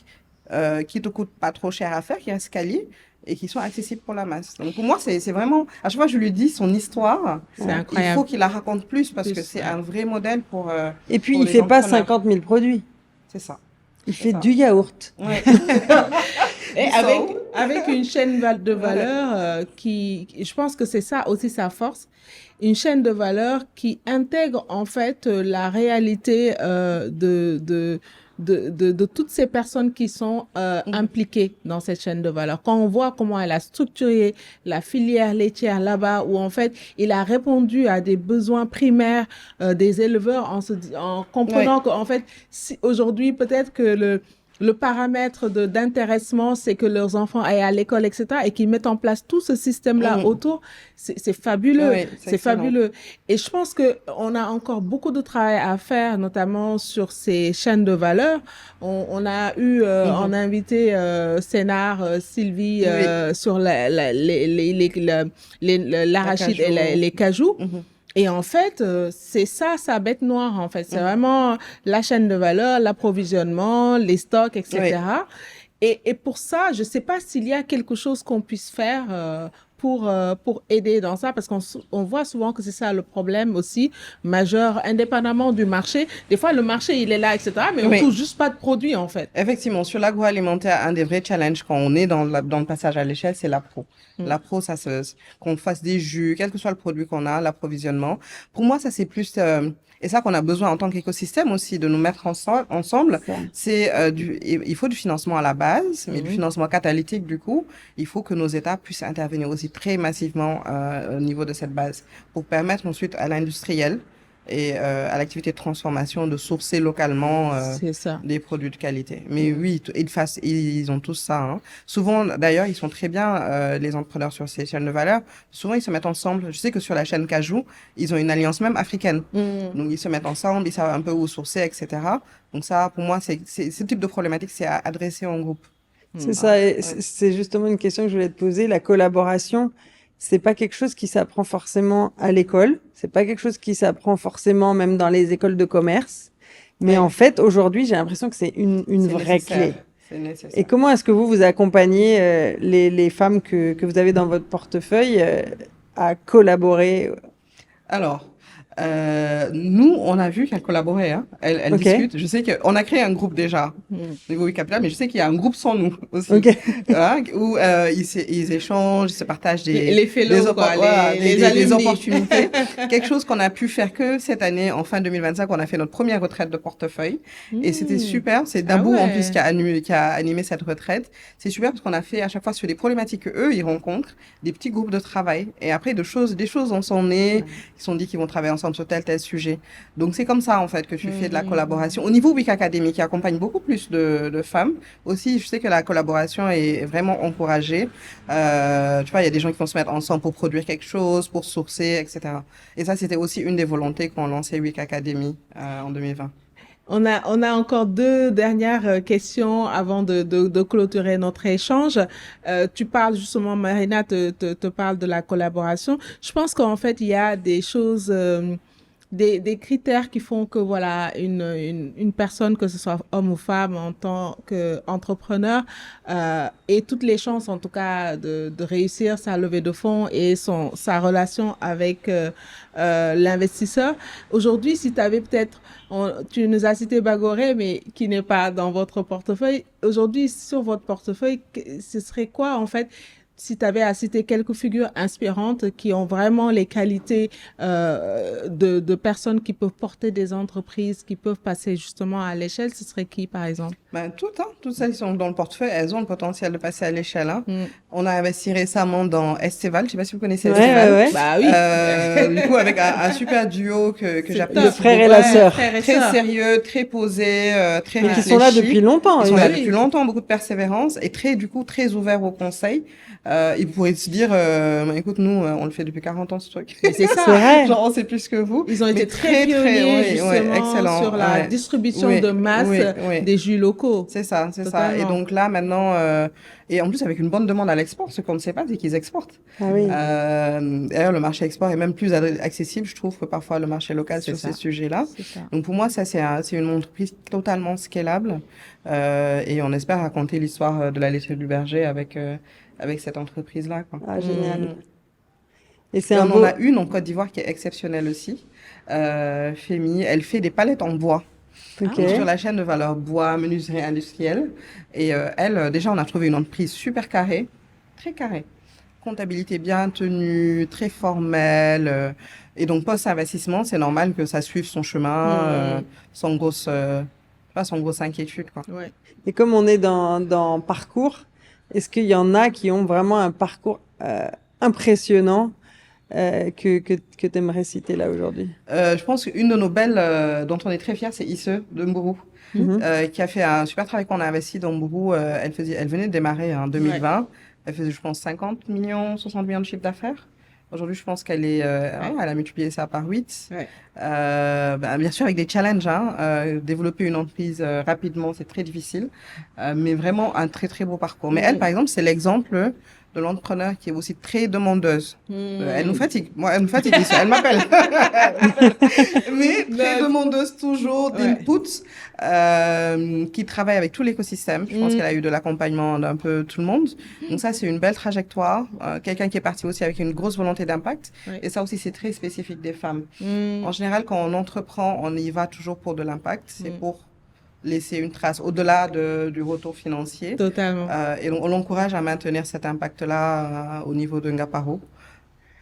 qui te coûtent pas trop cher à faire, qui restent quali et qui sont accessibles pour la masse. Donc pour moi, c'est vraiment... À chaque fois, je lui dis son histoire. C'est incroyable. Il faut qu'il la raconte plus parce que c'est un vrai modèle pour... et puis, il fait pas 50 000 produits. C'est ça. Il fait du yaourt. Ouais. Et avec une chaîne de valeur qui, je pense que c'est ça aussi sa force, une chaîne de valeur qui intègre en fait la réalité de toutes ces personnes qui sont impliquées dans cette chaîne de valeur. Quand on voit comment elle a structuré la filière laitière là-bas, où en fait, il a répondu à des besoins primaires des éleveurs en comprenant qu'en fait, aujourd'hui, peut-être que le paramètre d'intéressement, c'est que leurs enfants aillent à l'école, etc., et qu'ils mettent en place tout ce système-là autour. C'est fabuleux. Oui, c'est fabuleux. Et je pense que on a encore beaucoup de travail à faire, notamment sur ces chaînes de valeur. On a eu en invité Sénar, Sylvie, sur l'arachide et les cajous. Et en fait, c'est ça, sa bête noire, en fait. C'est vraiment la chaîne de valeur, l'approvisionnement, les stocks, etc. Oui. Et pour ça, je sais pas s'il y a quelque chose qu'on puisse faire pour aider dans ça, parce qu'on voit souvent que c'est ça le problème aussi majeur, indépendamment du marché. Des fois, le marché, il est là, etc., mais on touche juste pas de produits, en fait. Effectivement, sur l'agroalimentaire, un des vrais challenges quand on est dans le passage à l'échelle, c'est l'appro. L'appro, qu'on fasse des jus, quel que soit le produit qu'on a, l'approvisionnement. Pour moi, ça, c'est plus... et ça qu'on a besoin en tant qu'écosystème aussi de nous mettre ensemble. C'est il faut du financement à la base, mais du financement catalytique du coup. Il faut que nos États puissent intervenir aussi très massivement au niveau de cette base pour permettre ensuite à l'industriel et à l'activité de transformation de sourcer localement des produits de qualité. Mais oui, ils ont tous ça. Hein. Souvent, d'ailleurs, ils sont très bien, les entrepreneurs sur ces chaînes de valeur. Souvent, ils se mettent ensemble. Je sais que sur la chaîne Cajou, ils ont une alliance même africaine. Donc, ils se mettent ensemble, ils savent un peu où sourcer, etc. Donc ça, pour moi, ce type de problématique, c'est à adresser en groupe. C'est ça. Et c'est justement une question que je voulais te poser. La collaboration, c'est pas quelque chose qui s'apprend forcément à l'école. C'est pas quelque chose qui s'apprend forcément même dans les écoles de commerce. Mais en fait, aujourd'hui, j'ai l'impression que c'est une vraie clé. C'est nécessaire. Et comment est-ce que vous accompagnez les femmes que vous avez dans votre portefeuille à collaborer? Alors, nous, on a vu qu'elle collaborait, hein. Elle discute. Je sais qu'on a créé un groupe déjà, Niveau Capital, mais je sais qu'il y a un groupe sans nous aussi, hein, où ils échangent, ils se partagent les fellows, les opportunités. Quelque chose qu'on a pu faire que cette année, en fin 2025, on a fait notre première retraite de portefeuille, et c'était super. C'est Dabou en plus qui a animé cette retraite. C'est super parce qu'on a fait à chaque fois sur les problématiques que eux ils rencontrent, des petits groupes de travail, et après des choses en sont nées, ils se sont dit qu'ils vont travailler ensemble sur tel sujet. Donc, c'est comme ça, en fait, que tu fais de la collaboration. Au niveau Week Academy, qui accompagne beaucoup plus de femmes, aussi, je sais que la collaboration est vraiment encouragée. Tu vois, il y a des gens qui vont se mettre ensemble pour produire quelque chose, pour sourcer, etc. Et ça, c'était aussi une des volontés qu'on lançait Week Academy en 2020. On a encore 2 dernières questions avant de clôturer notre échange. Tu parles justement, Marina te parle de la collaboration. Je pense qu'en fait, il y a des choses, des critères qui font que voilà, une personne, que ce soit homme ou femme, en tant qu'entrepreneur, ait toutes les chances, en tout cas, de réussir sa levée de fonds et sa relation avec l'investisseur. Aujourd'hui, si tu avais peut-être, tu nous as cité Bagoré, mais qui n'est pas dans votre portefeuille. Aujourd'hui, sur votre portefeuille, ce serait quoi, en fait, si tu avais à citer quelques figures inspirantes qui ont vraiment les qualités de personnes qui peuvent porter des entreprises, qui peuvent passer justement à l'échelle, ce serait qui, par exemple? Toutes celles qui sont dans le portefeuille, elles ont le potentiel de passer à l'échelle. Hein. On a investi récemment dans Esteval, je sais pas si vous connaissez Esteval. Bah oui. Du coup, avec un super duo que j'appelle le frère et la sœur. Très sérieux, très posé, très réfléchi. Ils sont là depuis longtemps. Ils sont là depuis longtemps, beaucoup de persévérance et très ouverts au conseil. Ils pourraient se dire, écoute, nous, on le fait depuis 40 ans, ce truc. Mais c'est ça. C'est vrai. Genre, on sait plus que vous. Ils ont été très pionniers, justement, excellent, sur la distribution de masse des jus locaux. C'est ça. Et donc là, maintenant, et en plus, avec une bonne demande à l'export, ce qu'on ne sait pas, c'est qu'ils exportent. Ah oui. D'ailleurs, le marché export est même plus accessible, je trouve, que parfois le marché local sur ces sujets-là. Donc pour moi, ça, c'est une entreprise totalement scalable. Et on espère raconter l'histoire de la laiterie du berger avec cette entreprise-là, quoi. Ah, génial. Et on en a une en Côte d'Ivoire qui est exceptionnelle aussi. Fémi, elle fait des palettes en bois. Ok. sur la chaîne de valeur bois, menuiserie industrielle. Et elle, déjà, on a trouvé une entreprise super carrée, très carrée. Comptabilité bien tenue, très formelle. Et donc, post-investissement, c'est normal que ça suive son chemin, sans sans grosse inquiétude, quoi. Ouais. Et comme on est dans parcours, est-ce qu'il y en a qui ont vraiment un parcours impressionnant que tu aimerais citer là aujourd'hui? Je pense qu'une de nos belles, dont on est très fiers, c'est Isse de Mbourou, qui a fait un super travail qu'on a investi dans Mbourou. Elle venait de démarrer en 2020. Elle faisait, je pense, 50 millions, 60 millions de chiffre d'affaires. Aujourd'hui, je pense qu'elle est, elle a multiplié ça par 8. Ouais. Bien sûr, avec des challenges, développer une entreprise rapidement, c'est très difficile, mais vraiment un très, très beau parcours. Mais elle, par exemple, c'est l'exemple de l'entrepreneur qui est aussi très demandeuse. Elle nous fatigue. Moi, elle me fatigue. Elle m'appelle. Mais très demandeuse toujours d'input, qui travaille avec tout l'écosystème. Je pense qu'elle a eu de l'accompagnement d'un peu tout le monde. Donc ça, c'est une belle trajectoire. Quelqu'un qui est parti aussi avec une grosse volonté d'impact. Et ça aussi, c'est très spécifique des femmes. En général, quand on entreprend, on y va toujours pour de l'impact. C'est pour laisser une trace au-delà du retour financier. Totalement. Et on l'encourage à maintenir cet impact-là au niveau de Ngaparo.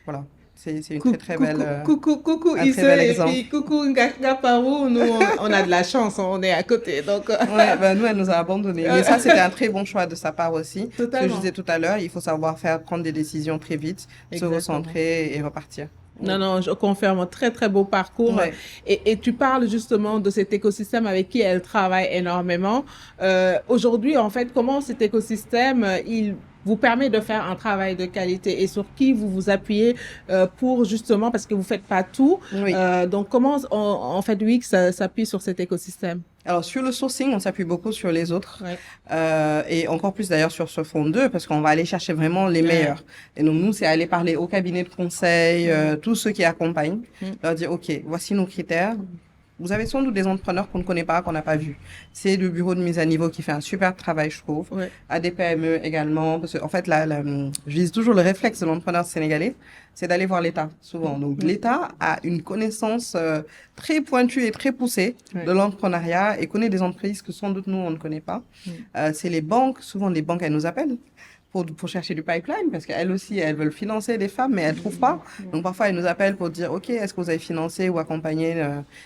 Voilà. C'est une très, très belle... Coucou un Isse, très bel et exemple. puis coucou Ngaparo. Nous, on a de la chance, on est à côté. Donc... Ouais, nous, elle nous a abandonnés. Mais ça, c'était un très bon choix de sa part aussi. Totalement. Ce que je disais tout à l'heure, il faut savoir prendre des décisions très vite, Exactement. se recentrer et repartir. Non, je confirme, un très, très beau parcours. Ouais. Et tu parles justement de cet écosystème avec qui elle travaille énormément. Aujourd'hui, en fait, comment cet écosystème, il vous permet de faire un travail de qualité et sur qui vous vous appuyez pour justement, parce que vous faites pas tout. Oui. Donc, comment, en fait, Wix s'appuie sur cet écosystème? Alors, sur le sourcing, on s'appuie beaucoup sur les autres. Et encore plus d'ailleurs sur ce fonds 2, parce qu'on va aller chercher vraiment les meilleurs. Et donc, nous, c'est aller parler aux cabinets de conseil, tous ceux qui accompagnent, leur dire, OK, voici nos critères. Vous avez sans doute des entrepreneurs qu'on ne connaît pas, qu'on n'a pas vus. C'est le bureau de mise à niveau qui fait un super travail, je trouve. À des PME également. Parce que, en fait, je vise toujours le réflexe de l'entrepreneur sénégalais, c'est d'aller voir l'État, souvent. Donc, l'État a une connaissance très pointue et très poussée de l'entrepreneuriat et connaît des entreprises que sans doute nous, on ne connaît pas. C'est les banques. Souvent, les banques, elles nous appellent pour chercher du pipeline, parce qu'elles aussi, elles veulent financer des femmes, mais elles trouvent pas. Donc, parfois, elles nous appellent pour dire, OK, est-ce que vous avez financé ou accompagné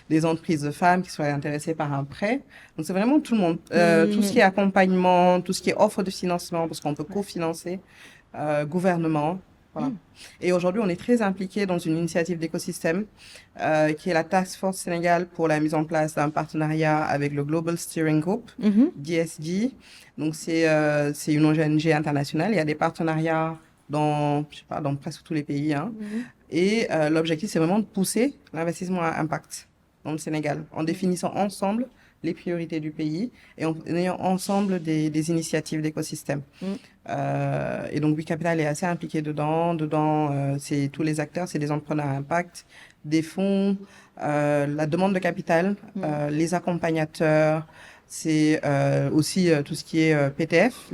des entreprises de femmes qui seraient intéressées par un prêt? Donc, c'est vraiment tout le monde. Tout ce qui est accompagnement, tout ce qui est offre de financement, parce qu'on peut cofinancer, gouvernement. Voilà. Et aujourd'hui, on est très impliqué dans une initiative d'écosystème qui est la Task Force Sénégal pour la mise en place d'un partenariat avec le Global Steering Group, GSG. Donc, c'est une ONG internationale. Il y a des partenariats dans presque tous les pays. Et l'objectif, c'est vraiment de pousser l'investissement à impact dans le Sénégal en définissant ensemble les priorités du pays et en ayant ensemble des initiatives d'écosystème. Et donc, We Capital est assez impliqué dedans. C'est tous les acteurs, c'est des entrepreneurs à impact, des fonds, la demande de capital, les accompagnateurs, c'est aussi tout ce qui est PTF,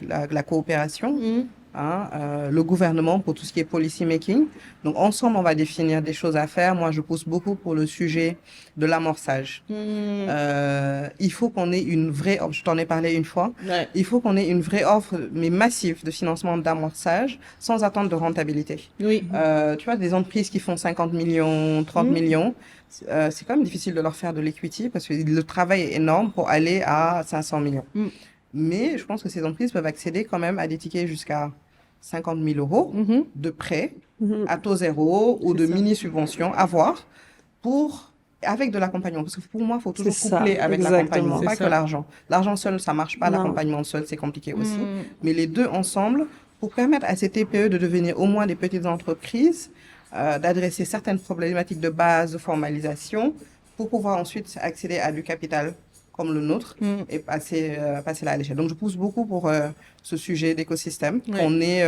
la coopération. Le gouvernement pour tout ce qui est policy making. Donc, ensemble, on va définir des choses à faire. Moi, je pousse beaucoup pour le sujet de l'amorçage. Il faut qu'on ait une vraie offre. Je t'en ai parlé une fois. Il faut qu'on ait une vraie offre, mais massive, de financement d'amorçage sans attendre de rentabilité. Tu vois, des entreprises qui font 50 millions, 30 millions, c'est quand même difficile de leur faire de l'equity parce que le travail est énorme pour aller à 500 millions. Mais je pense que ces entreprises peuvent accéder quand même à des tickets jusqu'à 50 000 euros de prêt à taux zéro ou de mini-subventions à voir avec de l'accompagnement. Parce que pour moi, il faut toujours coupler avec l'accompagnement, pas que l'argent. L'argent seul, ça marche pas. L'accompagnement seul, c'est compliqué aussi. Mais les deux ensemble, pour permettre à ces TPE de devenir au moins des petites entreprises, d'adresser certaines problématiques de base, de formalisation, pour pouvoir ensuite accéder à du capital comme le nôtre et passer là à l'échelle. Donc, je pousse beaucoup pour ce sujet d'écosystème. On est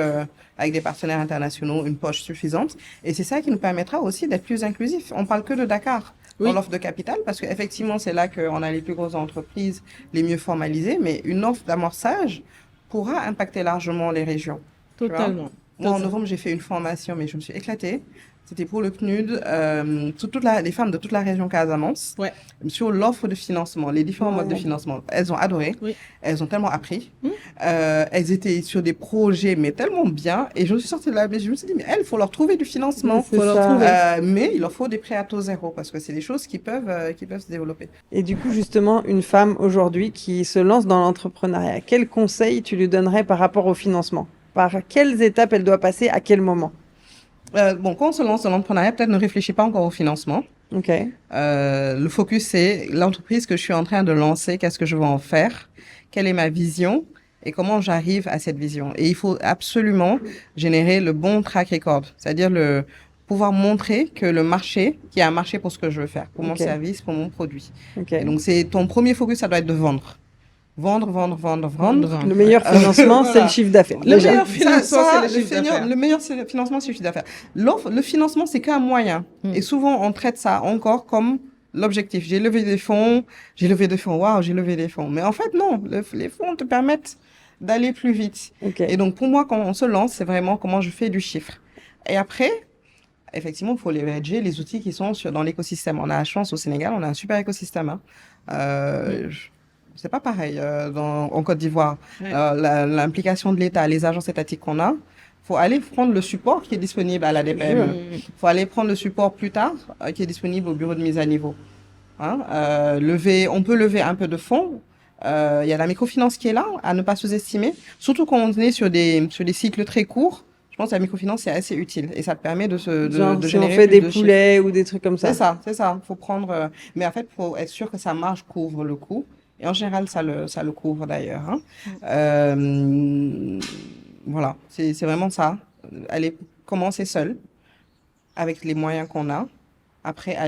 avec des partenaires internationaux, une poche suffisante. Et c'est ça qui nous permettra aussi d'être plus inclusifs. On parle que de Dakar dans l'offre de capital parce qu'effectivement, c'est là qu'on a les plus grosses entreprises, les mieux formalisées. Mais une offre d'amorçage pourra impacter largement les régions. Totalement. Moi, en novembre, j'ai fait une formation, mais je me suis éclatée. C'était pour le PNUD, les femmes de toute la région Casamance, Ouais. sur l'offre de financement, les différents modes de financement. Elles ont adoré, Oui. elles ont tellement appris. Elles étaient sur des projets, mais tellement bien. Et je suis sortie de là, mais je me suis dit, mais elles, il faut leur trouver du financement. C'est ça. Mais il leur faut des prêts à taux zéro, parce que c'est des choses qui peuvent se développer. Et du coup, justement, une femme aujourd'hui qui se lance dans l'entrepreneuriat, quel conseil tu lui donnerais par rapport au financement? Par quelles étapes elle doit passer, à quel moment? Quand on se lance dans l'entrepreneuriat, peut-être ne réfléchit pas encore au financement. Ok. Le focus, c'est l'entreprise que je suis en train de lancer, qu'est-ce que je veux en faire, quelle est ma vision et comment j'arrive à cette vision. Et il faut absolument générer le bon track record, c'est-à-dire pouvoir montrer que le marché, qu'il y a un marché pour ce que je veux faire, pour mon service, pour mon produit. Okay. Et donc, ton premier focus, ça doit être de vendre. Vendre. Le meilleur financement, c'est le chiffre d'affaires. Le meilleur financement, c'est le chiffre d'affaires. Le meilleur financement, c'est le chiffre d'affaires. Le financement, c'est qu'un moyen. Et souvent, on traite ça encore comme l'objectif. J'ai levé des fonds. Waouh, j'ai levé des fonds. Mais en fait, non. Les fonds te permettent d'aller plus vite. Okay. Et donc, pour moi, quand on se lance, c'est vraiment comment je fais du chiffre. Et après, effectivement, il faut leverager les outils qui sont dans l'écosystème. On a la chance au Sénégal, on a un super écosystème. C'est pas pareil en Côte d'Ivoire. Ouais. L'implication de l'État, les agences étatiques qu'on a, faut aller prendre le support qui est disponible à la DPME. Faut aller prendre le support plus tard qui est disponible au bureau de mise à niveau. On peut lever un peu de fonds. Il y a la microfinance qui est là, à ne pas sous-estimer. Surtout quand on est sur des cycles très courts. Je pense que la microfinance, c'est assez utile et ça te permet de si générer on fait des poulets chiffres. Ou des trucs comme ça. C'est ça. Faut prendre, mais en fait, faut être sûr que sa marge couvre le coût. Et en général, ça le couvre d'ailleurs. Voilà, c'est vraiment ça. Commencer seul avec les moyens qu'on a. Après,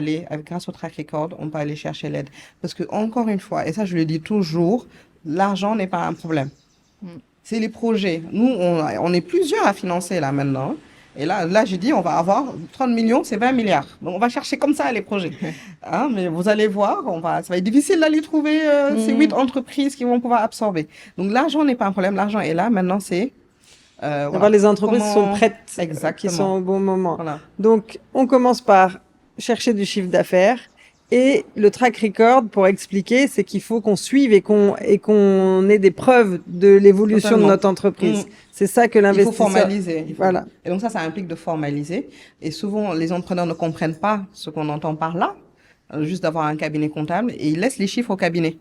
grâce au track record, on peut aller chercher l'aide. Parce que, encore une fois, et ça je le dis toujours, l'argent n'est pas un problème. C'est les projets. Nous, on est plusieurs à financer là maintenant. Et là, j'ai dit, on va avoir 30 millions, c'est 20 milliards. Donc, on va chercher comme ça les projets. Mais vous allez voir, ça va être difficile d'aller trouver ces 8 entreprises qui vont pouvoir absorber. Donc, l'argent n'est pas un problème. L'argent est là. Maintenant, c'est... les entreprises qui sont prêtes, Exactement. Qui sont au bon moment. Voilà. Donc, on commence par chercher du chiffre d'affaires. Et le track record, pour expliquer, c'est qu'il faut qu'on suive et qu'on ait des preuves de l'évolution de notre entreprise. C'est ça que l'investisseur... Il faut formaliser. Voilà. Et donc ça implique de formaliser. Et souvent, les entrepreneurs ne comprennent pas ce qu'on entend par là, juste d'avoir un cabinet comptable, et ils laissent les chiffres au cabinet.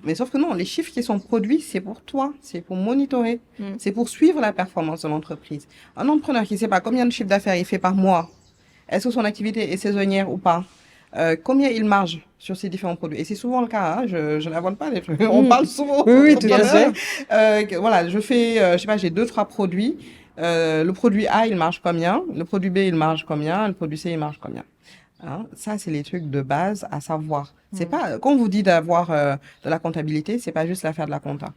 Mais sauf que non, les chiffres qui sont produits, c'est pour toi, c'est pour monitorer, c'est pour suivre la performance de l'entreprise. Un entrepreneur qui ne sait pas combien de chiffre d'affaires il fait par mois, est-ce que son activité est saisonnière ou pas, combien il marge sur ces différents produits. Et c'est souvent le cas, je n'invente pas les trucs. On parle souvent. Oui, tout à fait. Voilà, je fais, j'ai 2-3 produits. Le produit A, il marge combien? Le produit B, il marge combien? Le produit C, il marge combien? Ça, c'est les trucs de base à savoir. C'est pas, quand on vous dit d'avoir de la comptabilité, c'est pas juste l'affaire de la compta.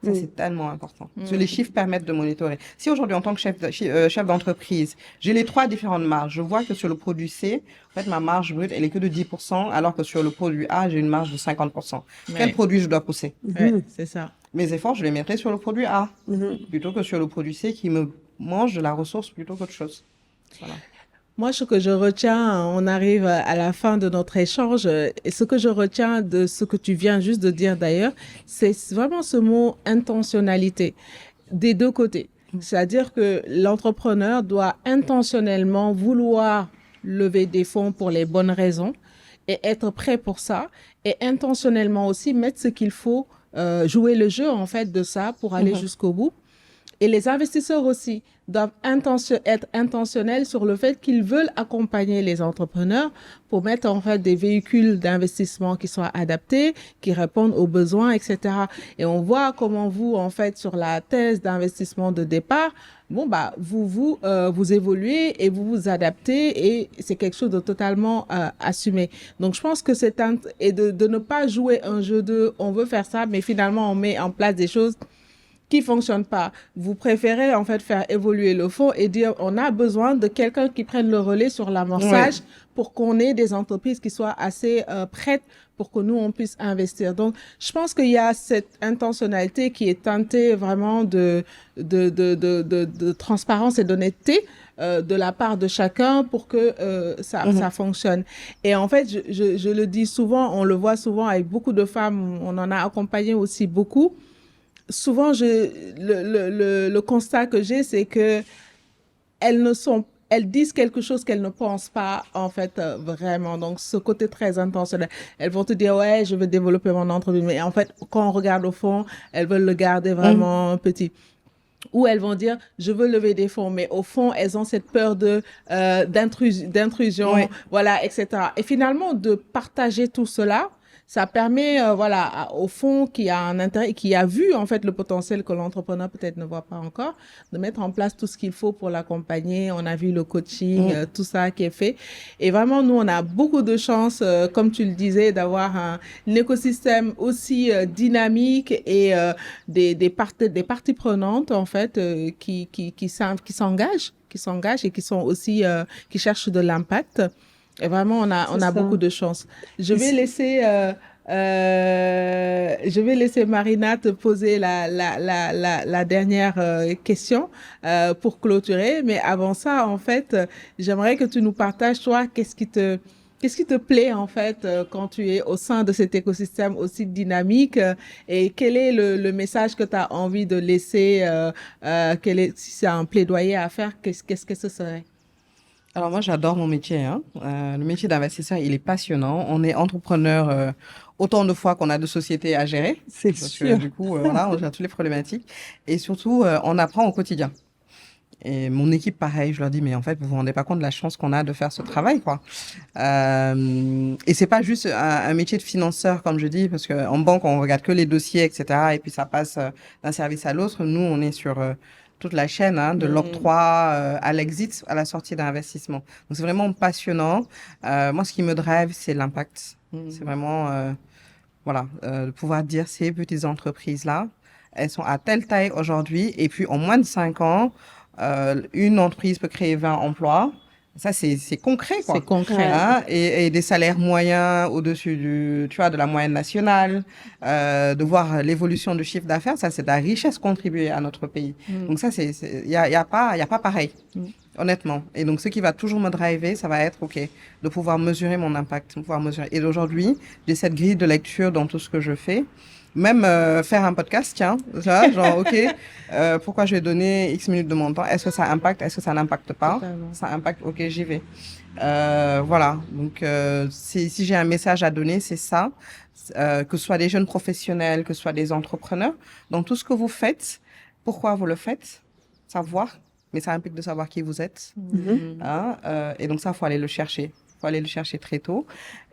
Ça, c'est tellement important. Parce que les chiffres permettent de monitorer. Si aujourd'hui, en tant que chef d'entreprise, j'ai les 3 différentes marges, je vois que sur le produit C, en fait, ma marge brute, elle est que de 10%, alors que sur le produit A, j'ai une marge de 50%. Quel produit je dois pousser? C'est ça. Mes efforts, je les mettrai sur le produit A, plutôt que sur le produit C qui me mange de la ressource plutôt qu'autre chose. Voilà. Moi, ce que je retiens, on arrive à la fin de notre échange, et ce que je retiens de ce que tu viens juste de dire d'ailleurs, c'est vraiment ce mot intentionnalité des deux côtés. C'est-à-dire que l'entrepreneur doit intentionnellement vouloir lever des fonds pour les bonnes raisons et être prêt pour ça, et intentionnellement aussi mettre ce qu'il faut, jouer le jeu en fait de ça pour aller jusqu'au bout. Et les investisseurs aussi doivent être intentionnels sur le fait qu'ils veulent accompagner les entrepreneurs pour mettre en fait des véhicules d'investissement qui soient adaptés, qui répondent aux besoins, etc. Et on voit comment vous, en fait, sur la thèse d'investissement de départ, vous évoluez et vous vous adaptez et c'est quelque chose de totalement assumé. Donc, je pense que et de ne pas jouer un jeu de on veut faire ça, mais finalement, on met en place des choses qui fonctionne pas. Vous préférez en fait faire évoluer le fonds et dire on a besoin de quelqu'un qui prenne le relais sur l'amorçage pour qu'on ait des entreprises qui soient assez prêtes pour que nous, on puisse investir. Donc, je pense qu'il y a cette intentionnalité qui est teintée vraiment de transparence et d'honnêteté de la part de chacun pour que ça fonctionne. Et en fait, je le dis souvent, on le voit souvent avec beaucoup de femmes, on en a accompagné aussi beaucoup. Souvent, le constat que j'ai, c'est que elles disent quelque chose qu'elles ne pensent pas, en fait, vraiment. Donc, ce côté très intentionnel. Elles vont te dire, ouais, je veux développer mon entreprise. Mais en fait, quand on regarde au fond, elles veulent le garder vraiment petit. Ou elles vont dire, je veux lever des fonds. Mais au fond, elles ont cette peur d'intrusion, voilà, etc. Et finalement, de partager tout cela, ça permet, au fond, qui a un intérêt, qui a vu, en fait, le potentiel que l'entrepreneur peut-être ne voit pas encore, de mettre en place tout ce qu'il faut pour l'accompagner. On a vu le coaching, tout ça qui est fait. Et vraiment, nous, on a beaucoup de chance, comme tu le disais, d'avoir un écosystème aussi dynamique et des parties prenantes, en fait, qui s'engagent et qui sont aussi, qui cherchent de l'impact. Et vraiment, on a beaucoup de chance. Je vais laisser Marina te poser la dernière question pour clôturer. Mais avant ça, en fait, j'aimerais que tu nous partages, toi, qu'est-ce qui te plaît, en fait, quand tu es au sein de cet écosystème aussi dynamique et quel est le message que tu as envie de laisser, si c'est un plaidoyer à faire, qu'est-ce que ce serait? Alors moi, j'adore mon métier. Le métier d'investisseur, il est passionnant. On est entrepreneur autant de fois qu'on a de sociétés à gérer. C'est parce sûr. que, du coup, on gère toutes les problématiques. Et surtout, on apprend au quotidien. Et mon équipe, pareil, je leur dis, mais en fait, vous vous rendez pas compte de la chance qu'on a de faire ce travail, quoi. Et c'est pas juste un métier de financeur, comme je dis, parce que en banque, on regarde que les dossiers, etc. Et puis ça passe d'un service à l'autre. Nous, on est sur toute la chaîne, de l'octroi à l'exit, à la sortie d'un investissement. Donc c'est vraiment passionnant. Moi, ce qui me drive, c'est l'impact. C'est vraiment, de pouvoir dire ces petites entreprises-là, elles sont à telle taille aujourd'hui, et puis en moins de 5 ans, une entreprise peut créer 20 emplois. Ça, c'est concret, quoi. C'est concret. Et des salaires moyens au-dessus de la moyenne nationale, de voir l'évolution du chiffre d'affaires, ça, c'est de la richesse contribuée à notre pays. Donc ça, il y a pas pareil, honnêtement. Et donc, ce qui va toujours me driver, ça va être, de pouvoir mesurer mon impact, de pouvoir mesurer. Et aujourd'hui, j'ai cette grille de lecture dans tout ce que je fais. Même faire un podcast, tiens, genre, pourquoi je vais donner X minutes de mon temps? Est-ce que ça impacte? Est-ce que ça n'impacte pas? Totalement. Ça impacte, j'y vais. Voilà, donc si j'ai un message à donner, c'est ça, que ce soit des jeunes professionnels, que ce soit des entrepreneurs. Donc tout ce que vous faites, pourquoi vous le faites? Savoir, mais ça implique de savoir qui vous êtes. Et donc ça, faut aller le chercher. Faut aller le chercher très tôt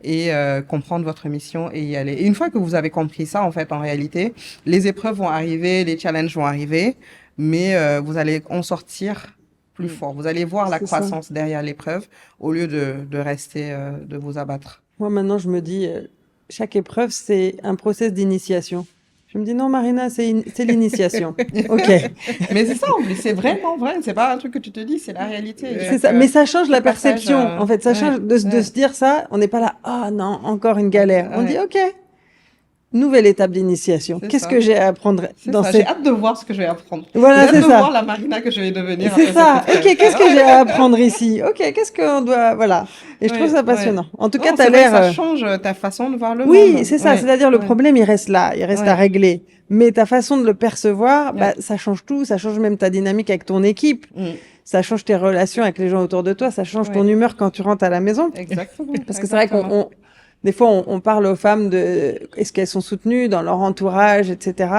et comprendre votre mission et y aller. Et une fois que vous avez compris ça, en fait, en réalité, les épreuves vont arriver, les challenges vont arriver, mais vous allez en sortir plus fort. Vous allez voir la croissance derrière l'épreuve au lieu de rester, de vous abattre. Moi, maintenant, je me dis, chaque épreuve, c'est un process d'initiation. Je me dis, non, Marina, c'est l'initiation. OK. Mais c'est ça, en plus, c'est vraiment vrai. C'est pas un truc que tu te dis, c'est la réalité. C'est ça. Mais ça change la perception. En fait, ça change de se dire ça. On n'est pas là, ah non, encore une galère. On dit, OK. Nouvelle étape d'initiation. Qu'est-ce que j'ai à apprendre dans cette... J'ai hâte de voir ce que je vais apprendre. Voilà, c'est ça. J'ai hâte de voir la Marina que je vais devenir. C'est ça. OK, qu'est-ce que j'ai à apprendre ici? OK, qu'est-ce qu'on doit... Voilà. Et je trouve ça passionnant. En tout cas, t'as l'air... Ça change ta façon de voir le monde. Oui, c'est ça. C'est-à-dire, le problème, il reste là. Il reste à régler. Mais ta façon de le percevoir, ça change tout. Ça change même ta dynamique avec ton équipe. Ça change tes relations avec les gens autour de toi. Ça change ton humeur quand tu rentres à la maison. Exactement. Parce que c'est vrai des fois, on parle aux femmes de est-ce qu'elles sont soutenues dans leur entourage, etc.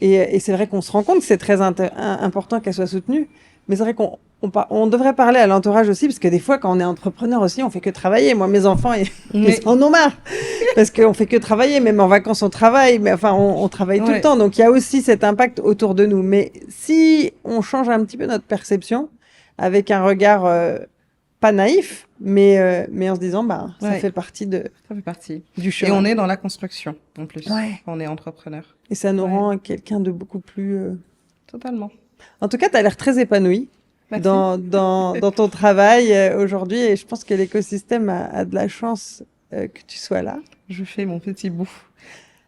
Et c'est vrai qu'on se rend compte que c'est très important qu'elles soient soutenues. Mais c'est vrai qu'on devrait parler à l'entourage aussi, parce que des fois, quand on est entrepreneur aussi, on fait que travailler. Moi, mes enfants, ils en ont marre. Parce qu'on fait que travailler. Même en vacances, on travaille. Mais enfin, on travaille tout le temps. Donc, il y a aussi cet impact autour de nous. Mais si on change un petit peu notre perception, avec un regard pas naïf, mais en se disant, ça fait partie du chemin. Et on est dans la construction, en plus. On est entrepreneur. Et ça nous rend quelqu'un de beaucoup plus... Totalement. En tout cas, tu as l'air très épanouie dans ton travail aujourd'hui. Et je pense que l'écosystème a de la chance que tu sois là. Je fais mon petit bout.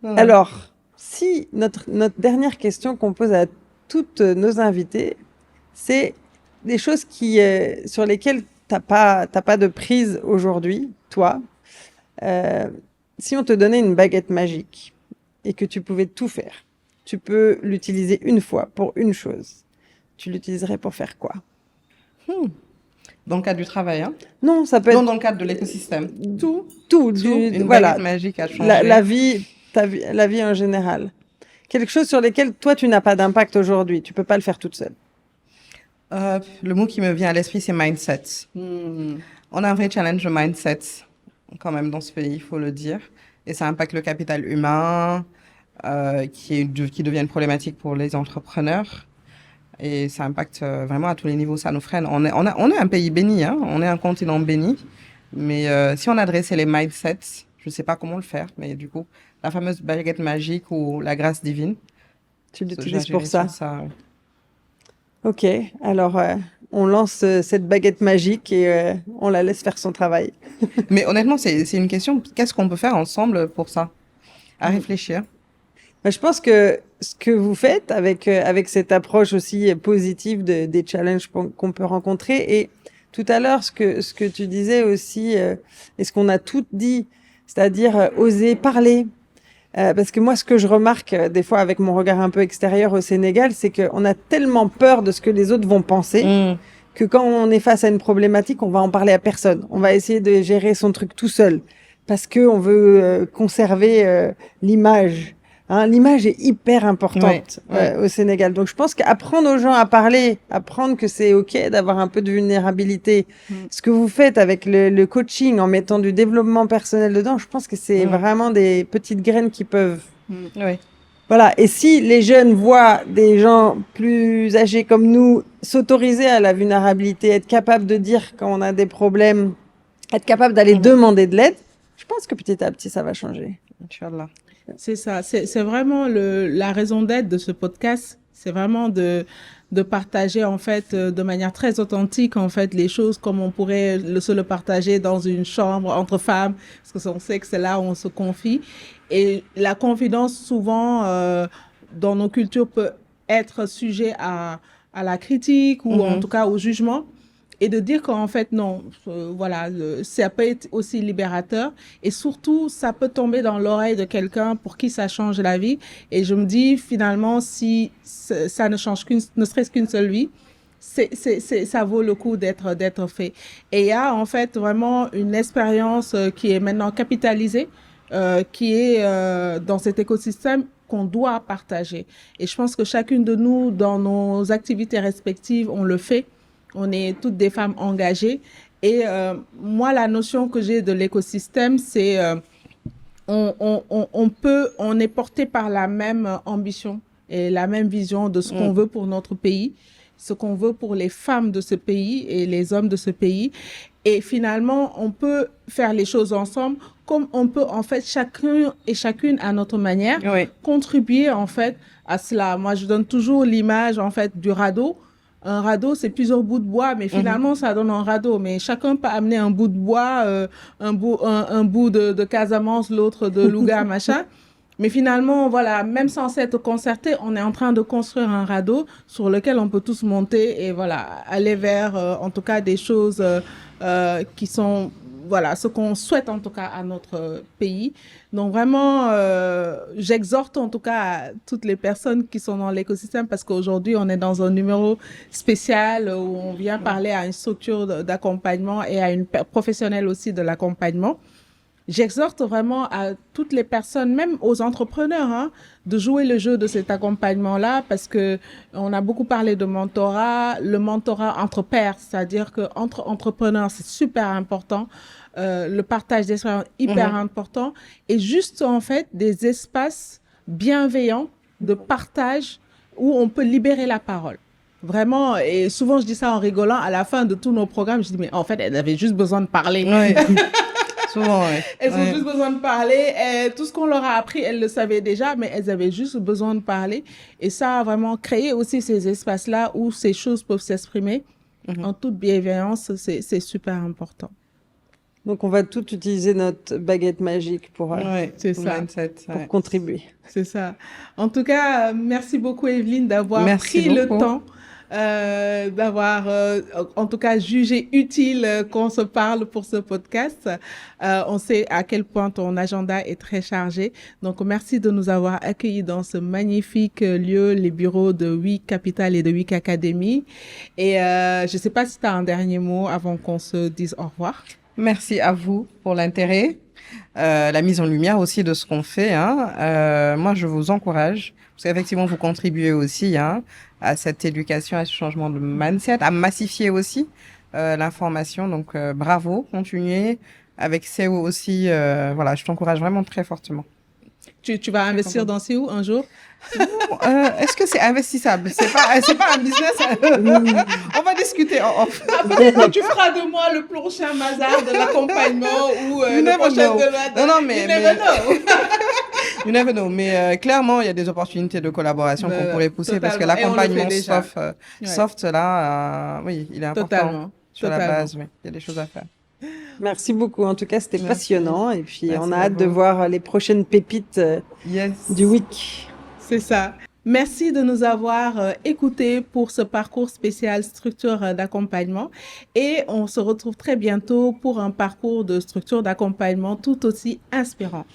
Voilà. Alors, si notre dernière question qu'on pose à toutes nos invités, c'est des choses sur lesquelles t'as pas de prise aujourd'hui, toi. Si on te donnait une baguette magique et que tu pouvais tout faire, tu peux l'utiliser une fois pour une chose. Tu l'utiliserais pour faire quoi? Dans le cadre du travail, hein? Non, ça peut Non, être dans le cadre de l'écosystème. Tout. une Voilà. Baguette magique à changer. la vie, la vie en général. Quelque chose sur lequel toi tu n'as pas d'impact aujourd'hui. Tu peux pas le faire toute seule. Le mot qui me vient à l'esprit, c'est mindset. On a un vrai challenge de mindset quand même dans ce pays, il faut le dire. Et ça impacte le capital humain, qui devient une problématique pour les entrepreneurs. Et ça impacte vraiment à tous les niveaux, ça nous freine. On est un pays béni, hein, on est un continent béni. Mais si on adressait les mindsets, je ne sais pas comment le faire, mais du coup, la fameuse baguette magique ou la grâce divine. Tu l'utilises pour j'agirais ça. sur ça, ouais. Ok, alors on lance cette baguette magique et on la laisse faire son travail. Mais honnêtement, c'est une question, qu'est-ce qu'on peut faire ensemble pour ça? À réfléchir. Bah, je pense que ce que vous faites avec cette approche aussi positive des challenges qu'on peut rencontrer, et tout à l'heure ce que tu disais aussi et ce qu'on a toutes dit, c'est-à-dire oser parler. Parce que moi, ce que je remarque des fois avec mon regard un peu extérieur au Sénégal, c'est qu'on a tellement peur de ce que les autres vont penser que quand on est face à une problématique, on va en parler à personne. On va essayer de gérer son truc tout seul parce que on veut conserver l'image. Hein, l'image est hyper importante au Sénégal. Donc, je pense qu'apprendre aux gens à parler, apprendre que c'est OK d'avoir un peu de vulnérabilité, ce que vous faites avec le coaching en mettant du développement personnel dedans, je pense que c'est vraiment des petites graines qui peuvent... Voilà. Et si les jeunes voient des gens plus âgés comme nous s'autoriser à la vulnérabilité, être capable de dire quand on a des problèmes, être capable d'aller demander de l'aide, je pense que petit à petit, ça va changer. Inch'Allah. C'est ça, c'est vraiment la raison d'être de ce podcast, c'est vraiment de partager en fait de manière très authentique en fait les choses comme on pourrait se le partager dans une chambre entre femmes, parce qu'on sait que c'est là où on se confie. Et la confidence souvent dans nos cultures peut être sujet à la critique ou en tout cas au jugement. Et de dire qu'en fait, non, voilà, ça peut être aussi libérateur. Et surtout, ça peut tomber dans l'oreille de quelqu'un pour qui ça change la vie. Et je me dis, finalement, si ça ne change ne serait-ce qu'une seule vie, ça vaut le coup d'être fait. Et il y a en fait vraiment une expérience qui est maintenant capitalisée, qui est dans cet écosystème qu'on doit partager. Et je pense que chacune de nous, dans nos activités respectives, on le fait. On est toutes des femmes engagées. Et moi, la notion que j'ai de l'écosystème, c'est on est porté par la même ambition et la même vision de ce qu'on veut pour notre pays, ce qu'on veut pour les femmes de ce pays et les hommes de ce pays. Et finalement, on peut faire les choses ensemble, comme on peut en fait chacun et chacune à notre manière contribuer en fait à cela. Moi, je donne toujours l'image en fait du radeau. Un radeau, c'est plusieurs bouts de bois, mais finalement, ça donne un radeau. Mais chacun peut amener un bout de bois, un bout de Casamance, l'autre de Louga, machin. Mais finalement, voilà, même sans s'être concerté, on est en train de construire un radeau sur lequel on peut tous monter et voilà, aller vers, en tout cas, des choses qui sont, voilà, ce qu'on souhaite en tout cas à notre pays. Donc vraiment, j'exhorte en tout cas à toutes les personnes qui sont dans l'écosystème parce qu'aujourd'hui, on est dans un numéro spécial où on vient parler à une structure d'accompagnement et à une professionnelle aussi de l'accompagnement. J'exhorte vraiment à toutes les personnes, même aux entrepreneurs, hein, de jouer le jeu de cet accompagnement-là parce que on a beaucoup parlé de mentorat, le mentorat entre pairs, c'est-à-dire que entre entrepreneurs, c'est super important. Le partage d'expériences hyper important et juste en fait des espaces bienveillants de partage où on peut libérer la parole. Vraiment, et souvent je dis ça en rigolant, à la fin de tous nos programmes, je dis mais en fait elles avaient juste besoin de parler. Souvent, elles ont juste besoin de parler. Et tout ce qu'on leur a appris, elles le savaient déjà, mais elles avaient juste besoin de parler. Et ça a vraiment créé aussi ces espaces-là où ces choses peuvent s'exprimer en toute bienveillance. C'est super important. Donc, on va tout utiliser notre baguette magique pour C'est ça. Mindset, pour contribuer. C'est ça. En tout cas, merci beaucoup, Evelyne, d'avoir Merci pris le beaucoup. temps, d'avoir, en tout cas, jugé utile qu'on se parle pour ce podcast. On sait à quel point ton agenda est très chargé. Donc, merci de nous avoir accueillis dans ce magnifique lieu, les bureaux de WIC Capital et de WIC Academy. Et je ne sais pas si tu as un dernier mot avant qu'on se dise au revoir. Merci à vous pour l'intérêt, la mise en lumière aussi de ce qu'on fait. Moi, je vous encourage, parce qu'effectivement, vous contribuez aussi à cette éducation, à ce changement de mindset, à massifier aussi l'information. Donc, bravo, continuez. Avec SEO aussi, voilà, je t'encourage vraiment très fortement. Tu vas investir dans SEO un jour? Est-ce que c'est investissable? C'est pas un business. On va discuter en off. Après, quand tu feras de moi le prochain Mazar de l'accompagnement ou le prochain de la... Non, mais... You never know. You never know. Mais clairement, il y a des opportunités de collaboration qu'on pourrait pousser parce que l'accompagnement soft, là, oui, il est important. Sur la base, oui, il y a des choses à faire. Merci beaucoup. En tout cas, c'était passionnant. Et puis, on a hâte de voir les prochaines pépites du WIC. C'est ça. Merci de nous avoir écoutés pour ce parcours spécial structure d'accompagnement. Et on se retrouve très bientôt pour un parcours de structure d'accompagnement tout aussi inspirant.